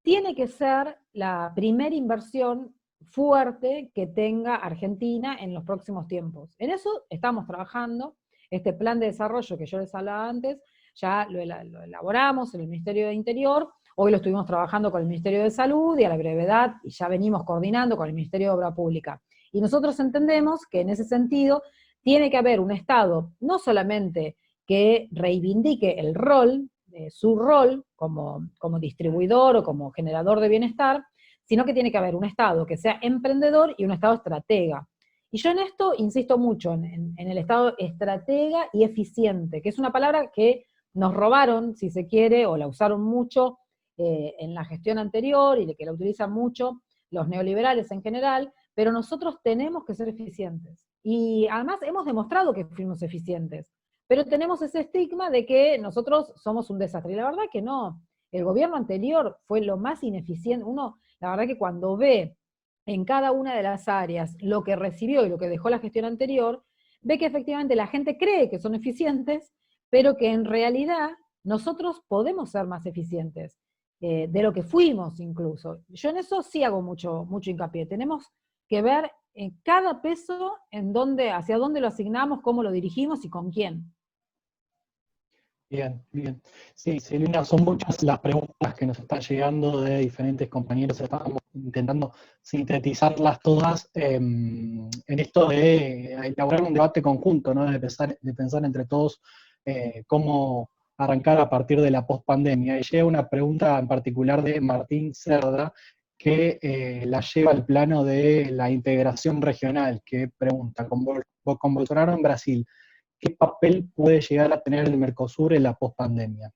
tiene que ser la primera inversión fuerte que tenga Argentina en los próximos tiempos. En eso estamos trabajando. Este plan de desarrollo que yo les hablaba antes, ya lo elaboramos en el Ministerio de Interior. Hoy lo estuvimos trabajando con el Ministerio de Salud y a la brevedad, y ya venimos coordinando con el Ministerio de Obra Pública. Y nosotros entendemos que en ese sentido tiene que haber un Estado no solamente que reivindique el rol, su rol como distribuidor o como generador de bienestar, sino que tiene que haber un Estado que sea emprendedor y un Estado estratega. Y yo en esto insisto mucho, en el Estado estratega y eficiente, que es una palabra que nos robaron, si se quiere, o la usaron mucho en la gestión anterior, y que la utilizan mucho los neoliberales en general, pero nosotros tenemos que ser eficientes. Y además hemos demostrado que fuimos eficientes, pero tenemos ese estigma de que nosotros somos un desastre. Y la verdad que no. El gobierno anterior fue lo más ineficiente. Uno, la verdad que cuando ve en cada una de las áreas lo que recibió y lo que dejó la gestión anterior, ve que efectivamente la gente cree que son eficientes, pero que en realidad nosotros podemos ser más eficientes, de lo que fuimos incluso. Yo en eso sí hago mucho hincapié. Tenemos que ver en cada peso hacia dónde lo asignamos, cómo lo dirigimos y con quién. Bien, bien. Sí, Silvina, son muchas las preguntas que nos están llegando de diferentes compañeros. Estamos intentando sintetizarlas todas en esto de elaborar un debate conjunto, ¿no? De pensar entre todos cómo arrancar a partir de la pospandemia. Y llega una pregunta en particular de Martín Cerda, que la lleva al plano de la integración regional, que pregunta, con Bolsonaro en Brasil, ¿qué papel puede llegar a tener el Mercosur en la pospandemia?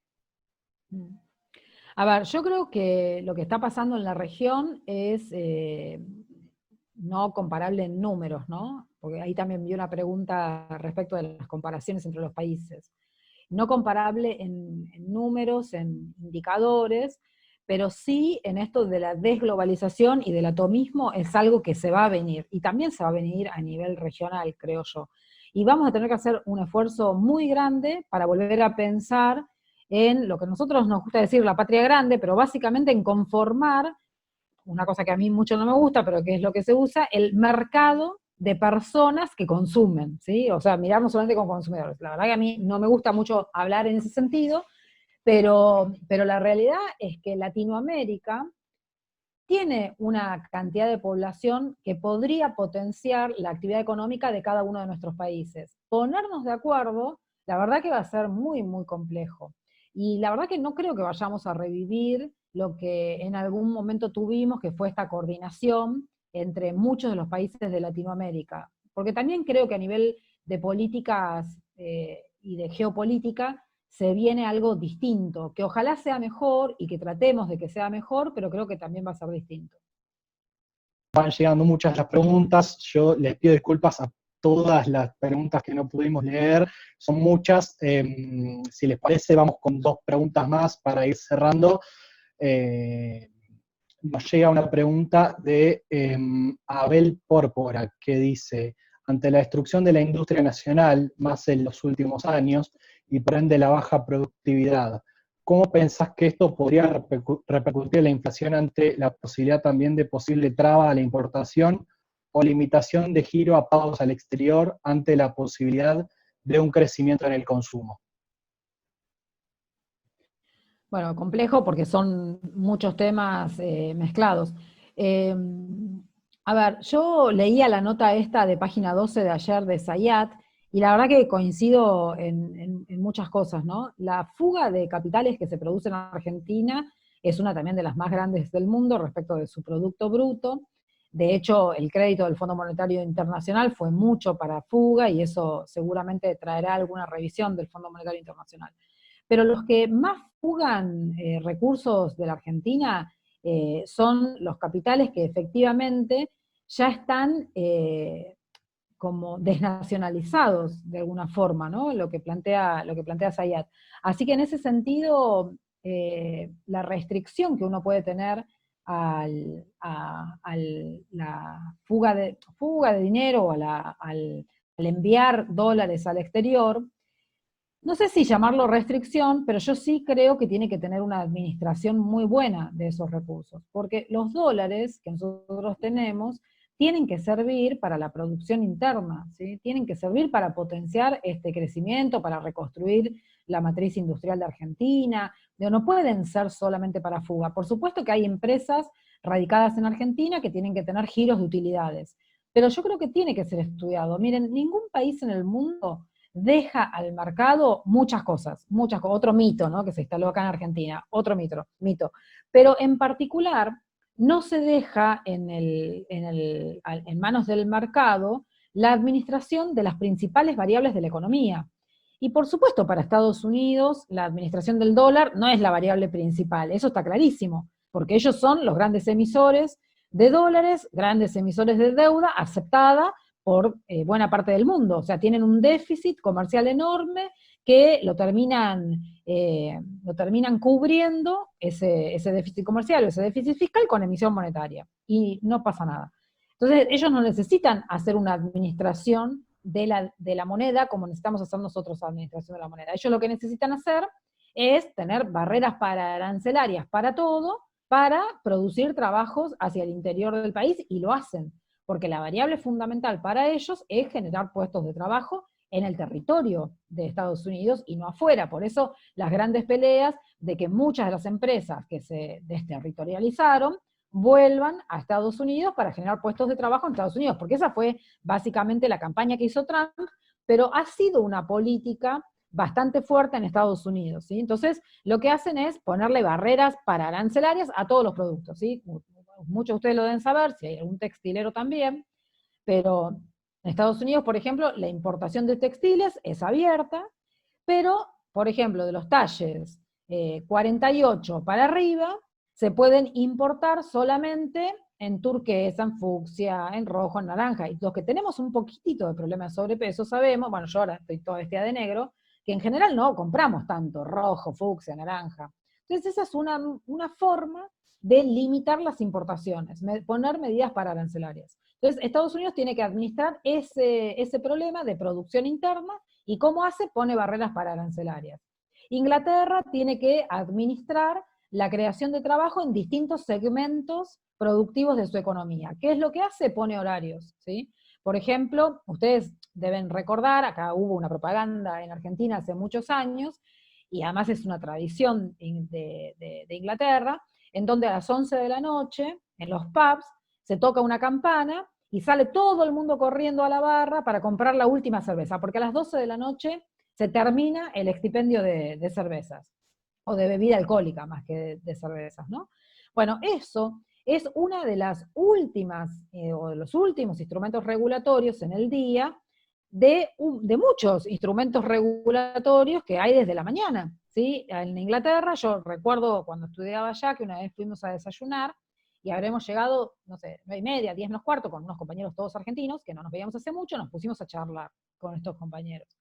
A ver, yo creo que lo que está pasando en la región es no comparable en números, ¿no? Porque ahí también vi una pregunta respecto de las comparaciones entre los países. No comparable en números, en indicadores, pero sí en esto de la desglobalización y del atomismo es algo que se va a venir, y también se va a venir a nivel regional, creo yo. Y vamos a tener que hacer un esfuerzo muy grande para volver a pensar en lo que a nosotros nos gusta decir la patria grande, pero básicamente en conformar, una cosa que a mí mucho no me gusta, pero que es lo que se usa, el mercado de personas que consumen, ¿sí? O sea, mirarnos solamente como consumidores. La verdad que a mí no me gusta mucho hablar en ese sentido, pero la realidad es que Latinoamérica tiene una cantidad de población que podría potenciar la actividad económica de cada uno de nuestros países. Ponernos de acuerdo, la verdad que va a ser muy, muy complejo. Y la verdad que no creo que vayamos a revivir lo que en algún momento tuvimos, que fue esta coordinación entre muchos de los países de Latinoamérica. Porque también creo que a nivel de políticas y de geopolítica, se viene algo distinto, que ojalá sea mejor y que tratemos de que sea mejor, pero creo que también va a ser distinto. van llegando muchas las preguntas. Yo les pido disculpas a todas las preguntas que no pudimos leer, son muchas. Si les parece, vamos con 2 preguntas más para ir cerrando. Nos llega una pregunta de Abel Pórpora, que dice: ante la destrucción de la industria nacional, más en los últimos años, y por ende la baja productividad, ¿cómo pensás que esto podría repercutir en la inflación ante la posibilidad también de posible traba a la importación o limitación de giro a pagos al exterior ante la posibilidad de un crecimiento en el consumo? Bueno, complejo porque son muchos temas mezclados. Eh, a ver, yo leía la nota esta de página 12 de ayer de Zayat, y la verdad que coincido en muchas cosas, ¿no? La fuga de capitales que se produce en Argentina es una también de las más grandes del mundo respecto de su Producto Bruto. De hecho, el crédito del Fondo Monetario Internacional fue mucho para fuga, y eso seguramente traerá alguna revisión del Fondo Monetario Internacional. Pero los que más fugan recursos de la Argentina son los capitales que efectivamente ya están como desnacionalizados de alguna forma, ¿no? Lo que plantea Zayat. Así que en ese sentido, la restricción que uno puede tener a la fuga de dinero o al enviar dólares al exterior, no sé si llamarlo restricción, pero yo sí creo que tiene que tener una administración muy buena de esos recursos, porque los dólares que nosotros tenemos tienen que servir para la producción interna, ¿sí? Tienen que servir para potenciar este crecimiento, para reconstruir la matriz industrial de Argentina, no pueden ser solamente para fuga. Por supuesto que hay empresas radicadas en Argentina que tienen que tener giros de utilidades, pero yo creo que tiene que ser estudiado. Miren, ningún país en el mundo deja al mercado muchas cosas, otro mito, ¿no?, que se instaló acá en Argentina, otro mito. Pero en particular, no se deja en manos del mercado la administración de las principales variables de la economía. Y por supuesto, para Estados Unidos, la administración del dólar no es la variable principal, eso está clarísimo, porque ellos son los grandes emisores de dólares, grandes emisores de deuda aceptada por buena parte del mundo. O sea, tienen un déficit comercial enorme que lo terminan cubriendo ese déficit comercial o ese déficit fiscal con emisión monetaria. Y no pasa nada. Entonces, ellos no necesitan hacer una administración de la moneda como necesitamos hacer nosotros la administración de la moneda. Ellos lo que necesitan hacer es tener barreras arancelarias para todo, para producir trabajos hacia el interior del país, y lo hacen, porque la variable fundamental para ellos es generar puestos de trabajo en el territorio de Estados Unidos y no afuera. Por eso las grandes peleas de que muchas de las empresas que se desterritorializaron vuelvan a Estados Unidos para generar puestos de trabajo en Estados Unidos, porque esa fue básicamente la campaña que hizo Trump, pero ha sido una política bastante fuerte en Estados Unidos, ¿sí? Entonces, lo que hacen es ponerle barreras arancelarias a todos los productos, ¿sí? Muchos de ustedes lo deben saber, si hay algún textilero también, pero en Estados Unidos, por ejemplo, la importación de textiles es abierta, pero, por ejemplo, de los talles 48 para arriba, se pueden importar solamente en turquesa, en fucsia, en rojo, en naranja. Y los que tenemos un poquitito de problema de sobrepeso sabemos, bueno, yo ahora estoy toda vestida de negro, que en general no compramos tanto rojo, fucsia, naranja. Entonces esa es una forma de limitar las importaciones, poner medidas arancelarias. Entonces Estados Unidos tiene que administrar ese problema de producción interna, y ¿cómo hace? Pone barreras arancelarias. Inglaterra tiene que administrar la creación de trabajo en distintos segmentos productivos de su economía. ¿Qué es lo que hace? Pone horarios, ¿sí? Por ejemplo, ustedes deben recordar, acá hubo una propaganda en Argentina hace muchos años, y además es una tradición de Inglaterra, en donde a las 11 de la noche, en los pubs, se toca una campana y sale todo el mundo corriendo a la barra para comprar la última cerveza, porque a las 12 de la noche se termina el expendio de cervezas, o de bebida alcohólica más que de cervezas, ¿no? Bueno, eso es una de las últimas, o de los últimos instrumentos regulatorios en el día, de muchos instrumentos regulatorios que hay desde la mañana, ¿sí? En Inglaterra, yo recuerdo cuando estudiaba allá, que una vez fuimos a desayunar, y habremos llegado, no sé, 9:30, 10 menos cuarto, con unos compañeros todos argentinos, que no nos veíamos hace mucho, nos pusimos a charlar con estos compañeros.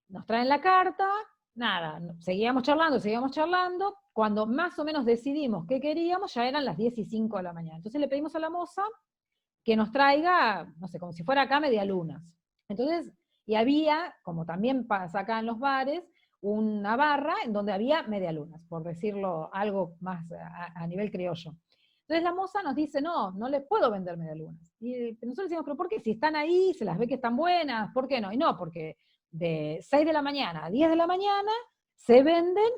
Nos traen la carta, nada, seguíamos charlando, cuando más o menos decidimos qué queríamos, ya eran las 10:05 de la mañana. Entonces le pedimos a la moza que nos traiga, no sé, como si fuera acá medialunas. Entonces, y había, como también pasa acá en los bares, una barra en donde había medialunas, por decirlo algo más a nivel criollo. Entonces la moza nos dice, no les puedo vender medialunas. Y nosotros decimos, pero ¿por qué? Si están ahí, se las ve que están buenas, ¿por qué no? Y no, porque de 6 de la mañana a 10 de la mañana se venden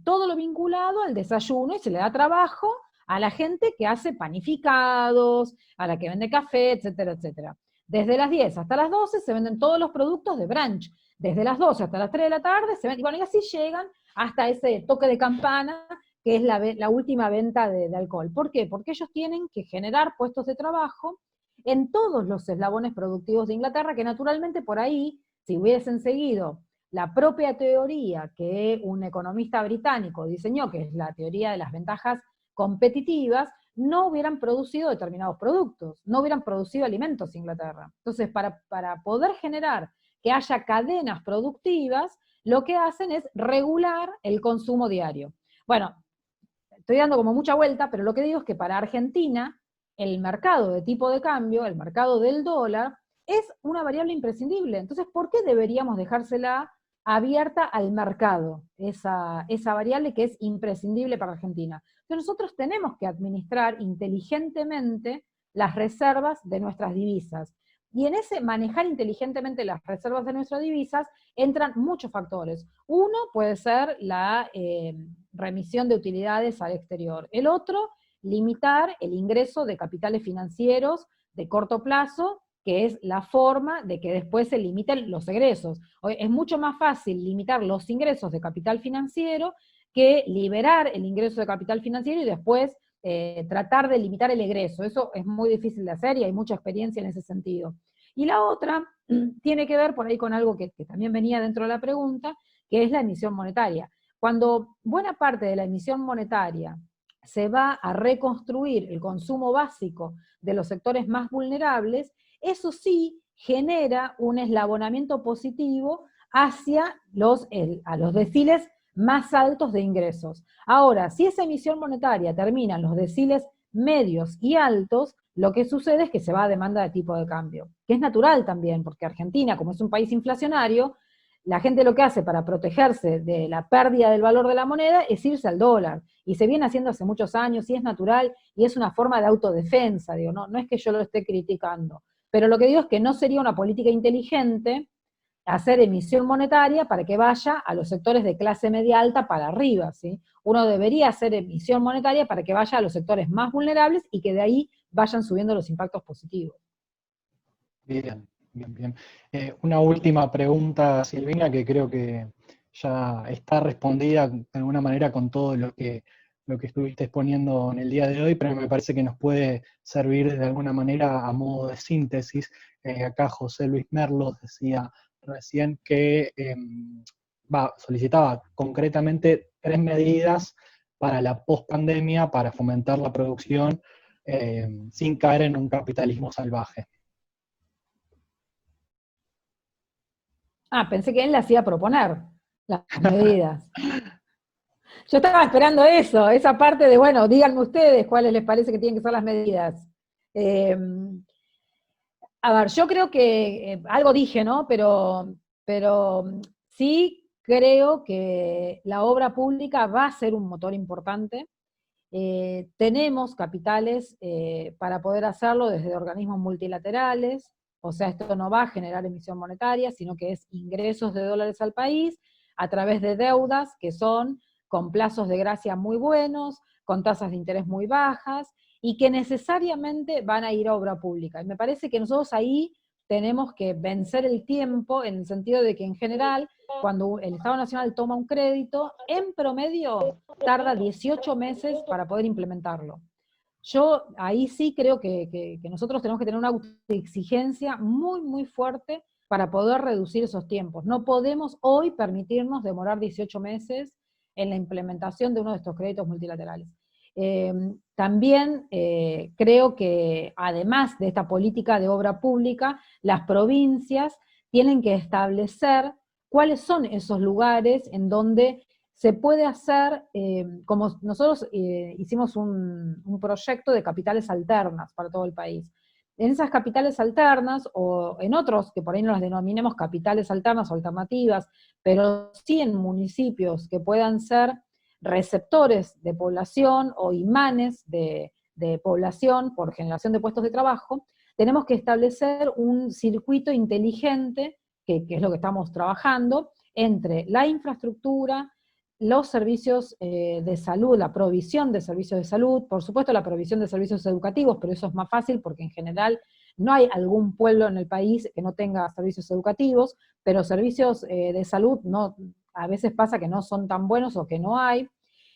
todo lo vinculado al desayuno y se le da trabajo a la gente que hace panificados, a la que vende café, etcétera, etcétera. Desde las 10 hasta las 12 se venden todos los productos de brunch. Desde las 12 hasta las 3 de la tarde se venden, bueno, y así llegan hasta ese toque de campana, que es la última venta de alcohol. ¿Por qué? Porque ellos tienen que generar puestos de trabajo en todos los eslabones productivos de Inglaterra, que naturalmente por ahí, si hubiesen seguido la propia teoría que un economista británico diseñó, que es la teoría de las ventajas competitivas, no hubieran producido determinados productos, no hubieran producido alimentos en Inglaterra. Entonces, para poder generar que haya cadenas productivas, lo que hacen es regular el consumo diario. Bueno, estoy dando como mucha vuelta, pero lo que digo es que para Argentina, el mercado de tipo de cambio, el mercado del dólar, es una variable imprescindible. Entonces, ¿por qué deberíamos dejársela abierta al mercado, esa variable que es imprescindible para Argentina? Entonces nosotros tenemos que administrar inteligentemente las reservas de nuestras divisas. Y en ese manejar inteligentemente las reservas de nuestras divisas entran muchos factores. Uno puede ser la remisión de utilidades al exterior. El otro, limitar el ingreso de capitales financieros de corto plazo, que es la forma de que después se limiten los egresos. Es mucho más fácil limitar los ingresos de capital financiero que liberar el ingreso de capital financiero y después tratar de limitar el egreso. Eso es muy difícil de hacer y hay mucha experiencia en ese sentido. Y la otra tiene que ver por ahí con algo que también venía dentro de la pregunta, que es la emisión monetaria. Cuando buena parte de la emisión monetaria se va a reconstruir el consumo básico de los sectores más vulnerables, eso sí genera un eslabonamiento positivo hacia a los deciles más altos de ingresos. Ahora, si esa emisión monetaria termina en los deciles medios y altos, lo que sucede es que se va a demanda de tipo de cambio, que es natural también, porque Argentina, como es un país inflacionario, la gente lo que hace para protegerse de la pérdida del valor de la moneda es irse al dólar, y se viene haciendo hace muchos años, y es natural, y es una forma de autodefensa, digo, no es que yo lo esté criticando, pero lo que digo es que no sería una política inteligente hacer emisión monetaria para que vaya a los sectores de clase media alta para arriba, ¿sí? Uno debería hacer emisión monetaria para que vaya a los sectores más vulnerables y que de ahí vayan subiendo los impactos positivos. Bien. Una última pregunta, Silvina, que creo que ya está respondida de alguna manera con todo lo que estuviste exponiendo en el día de hoy, pero me parece que nos puede servir de alguna manera a modo de síntesis. Acá José Luis Merlos decía recién que solicitaba concretamente 3 medidas para la pospandemia para fomentar la producción sin caer en un capitalismo salvaje. Pensé que él las iba a proponer, las medidas. Yo estaba esperando eso, esa parte de, bueno, díganme ustedes cuáles les parece que tienen que ser las medidas. A ver, yo creo que, algo dije, ¿no? Pero sí creo que la obra pública va a ser un motor importante. Tenemos capitales para poder hacerlo desde organismos multilaterales, o sea, esto no va a generar emisión monetaria, sino que es ingresos de dólares al país a través de deudas que son con plazos de gracia muy buenos, con tasas de interés muy bajas, y que necesariamente van a ir a obra pública. Y me parece que nosotros ahí tenemos que vencer el tiempo en el sentido de que en general, cuando el Estado Nacional toma un crédito, en promedio tarda 18 meses para poder implementarlo. Yo ahí sí creo que nosotros tenemos que tener una autoexigencia muy, muy fuerte para poder reducir esos tiempos. No podemos hoy permitirnos demorar 18 meses en la implementación de uno de estos créditos multilaterales. también creo que además de esta política de obra pública, las provincias tienen que establecer cuáles son esos lugares en donde se puede hacer, como nosotros hicimos un proyecto de capitales alternas para todo el país. En esas capitales alternas, o en otros que por ahí no las denominemos capitales alternas o alternativas, pero sí en municipios que puedan ser receptores de población o imanes de población por generación de puestos de trabajo, tenemos que establecer un circuito inteligente, que es lo que estamos trabajando, entre la infraestructura, los servicios de salud, la provisión de servicios de salud, por supuesto la provisión de servicios educativos, pero eso es más fácil porque en general no hay algún pueblo en el país que no tenga servicios educativos, pero servicios de salud no, a veces pasa que no son tan buenos o que no hay.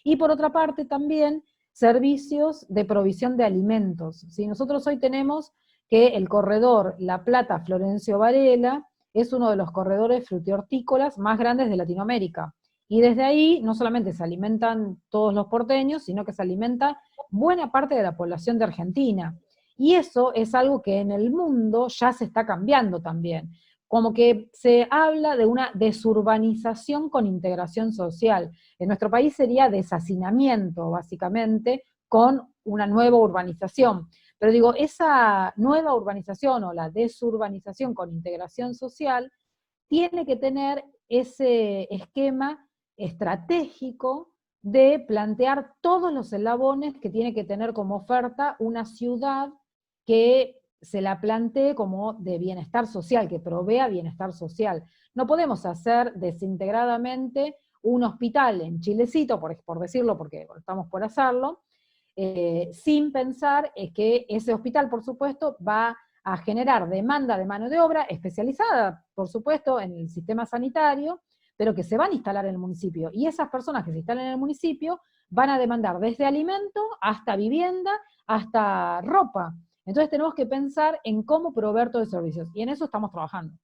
Y por otra parte también servicios de provisión de alimentos. Si nosotros hoy tenemos que el corredor La Plata-Florencio Varela es uno de los corredores frutihortícolas más grandes de Latinoamérica. Y desde ahí no solamente se alimentan todos los porteños, sino que se alimenta buena parte de la población de Argentina. Y eso es algo que en el mundo ya se está cambiando también. Como que se habla de una desurbanización con integración social. En nuestro país sería deshacinamiento, básicamente, con una nueva urbanización. Pero digo, esa nueva urbanización o la desurbanización con integración social tiene que tener ese esquema estratégico de plantear todos los eslabones que tiene que tener como oferta una ciudad que se la plantee como de bienestar social, que provea bienestar social. No podemos hacer desintegradamente un hospital en Chilecito, por decirlo, porque estamos por hacerlo, sin pensar que ese hospital, por supuesto, va a generar demanda de mano de obra especializada, por supuesto, en el sistema sanitario, pero que se van a instalar en el municipio. Y esas personas que se instalan en el municipio van a demandar desde alimento hasta vivienda, hasta ropa. Entonces tenemos que pensar en cómo proveer todos los servicios, y en eso estamos trabajando.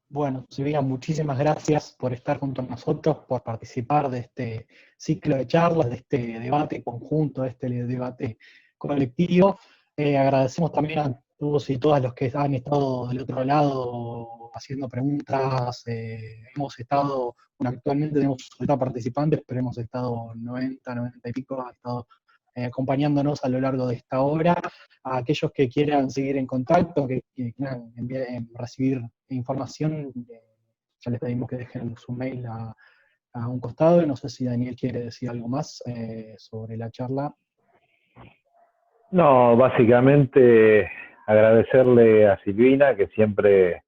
Bueno, Silvina, muchísimas gracias por estar junto a nosotros, por participar de este ciclo de charlas, de este debate conjunto, de este debate colectivo. Agradecemos también a todos y todas los que han estado del otro lado haciendo preguntas. Hemos estado, bueno, actualmente tenemos 80 participantes, pero hemos estado 90 y pico, ha estado acompañándonos a lo largo de esta hora. A aquellos que quieran seguir en contacto, que quieran recibir información, ya les pedimos que dejen su mail a un costado, y no sé si Daniel quiere decir algo más sobre la charla. No, básicamente agradecerle a Silvina, que siempre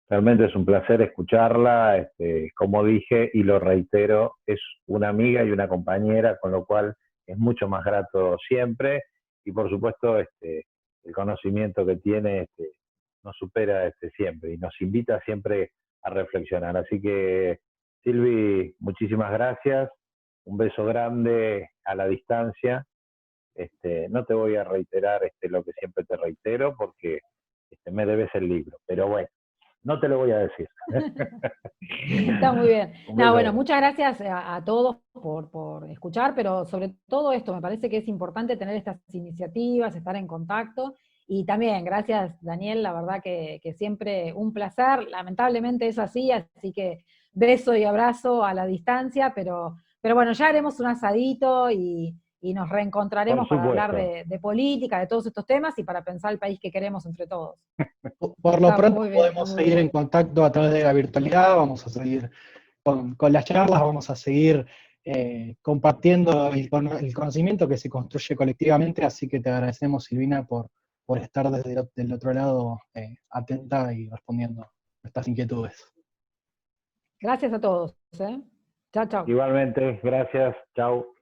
realmente es un placer escucharla, como dije y lo reitero, es una amiga y una compañera, con lo cual es mucho más grato siempre, y por supuesto el conocimiento que tiene nos supera siempre, y nos invita siempre a reflexionar. Así que, Silvi, muchísimas gracias, un beso grande a la distancia. No te voy a reiterar lo que siempre te reitero, porque me debes el libro, pero bueno, no te lo voy a decir. Está muy bien. No, bueno, muchas gracias a todos por escuchar, pero sobre todo esto, me parece que es importante tener estas iniciativas, estar en contacto, y también gracias, Daniel, la verdad que siempre un placer. Lamentablemente es así que beso y abrazo a la distancia, pero bueno, ya haremos un asadito y nos reencontraremos para hablar de política, de todos estos temas, y para pensar el país que queremos entre todos. Por lo pronto podemos seguir en contacto a través de la virtualidad, vamos a seguir con las charlas, vamos a seguir compartiendo el conocimiento que se construye colectivamente, así que te agradecemos, Silvina, por estar desde el otro lado atenta y respondiendo nuestras inquietudes. Gracias a todos. Chao, chao. Igualmente, gracias, chao.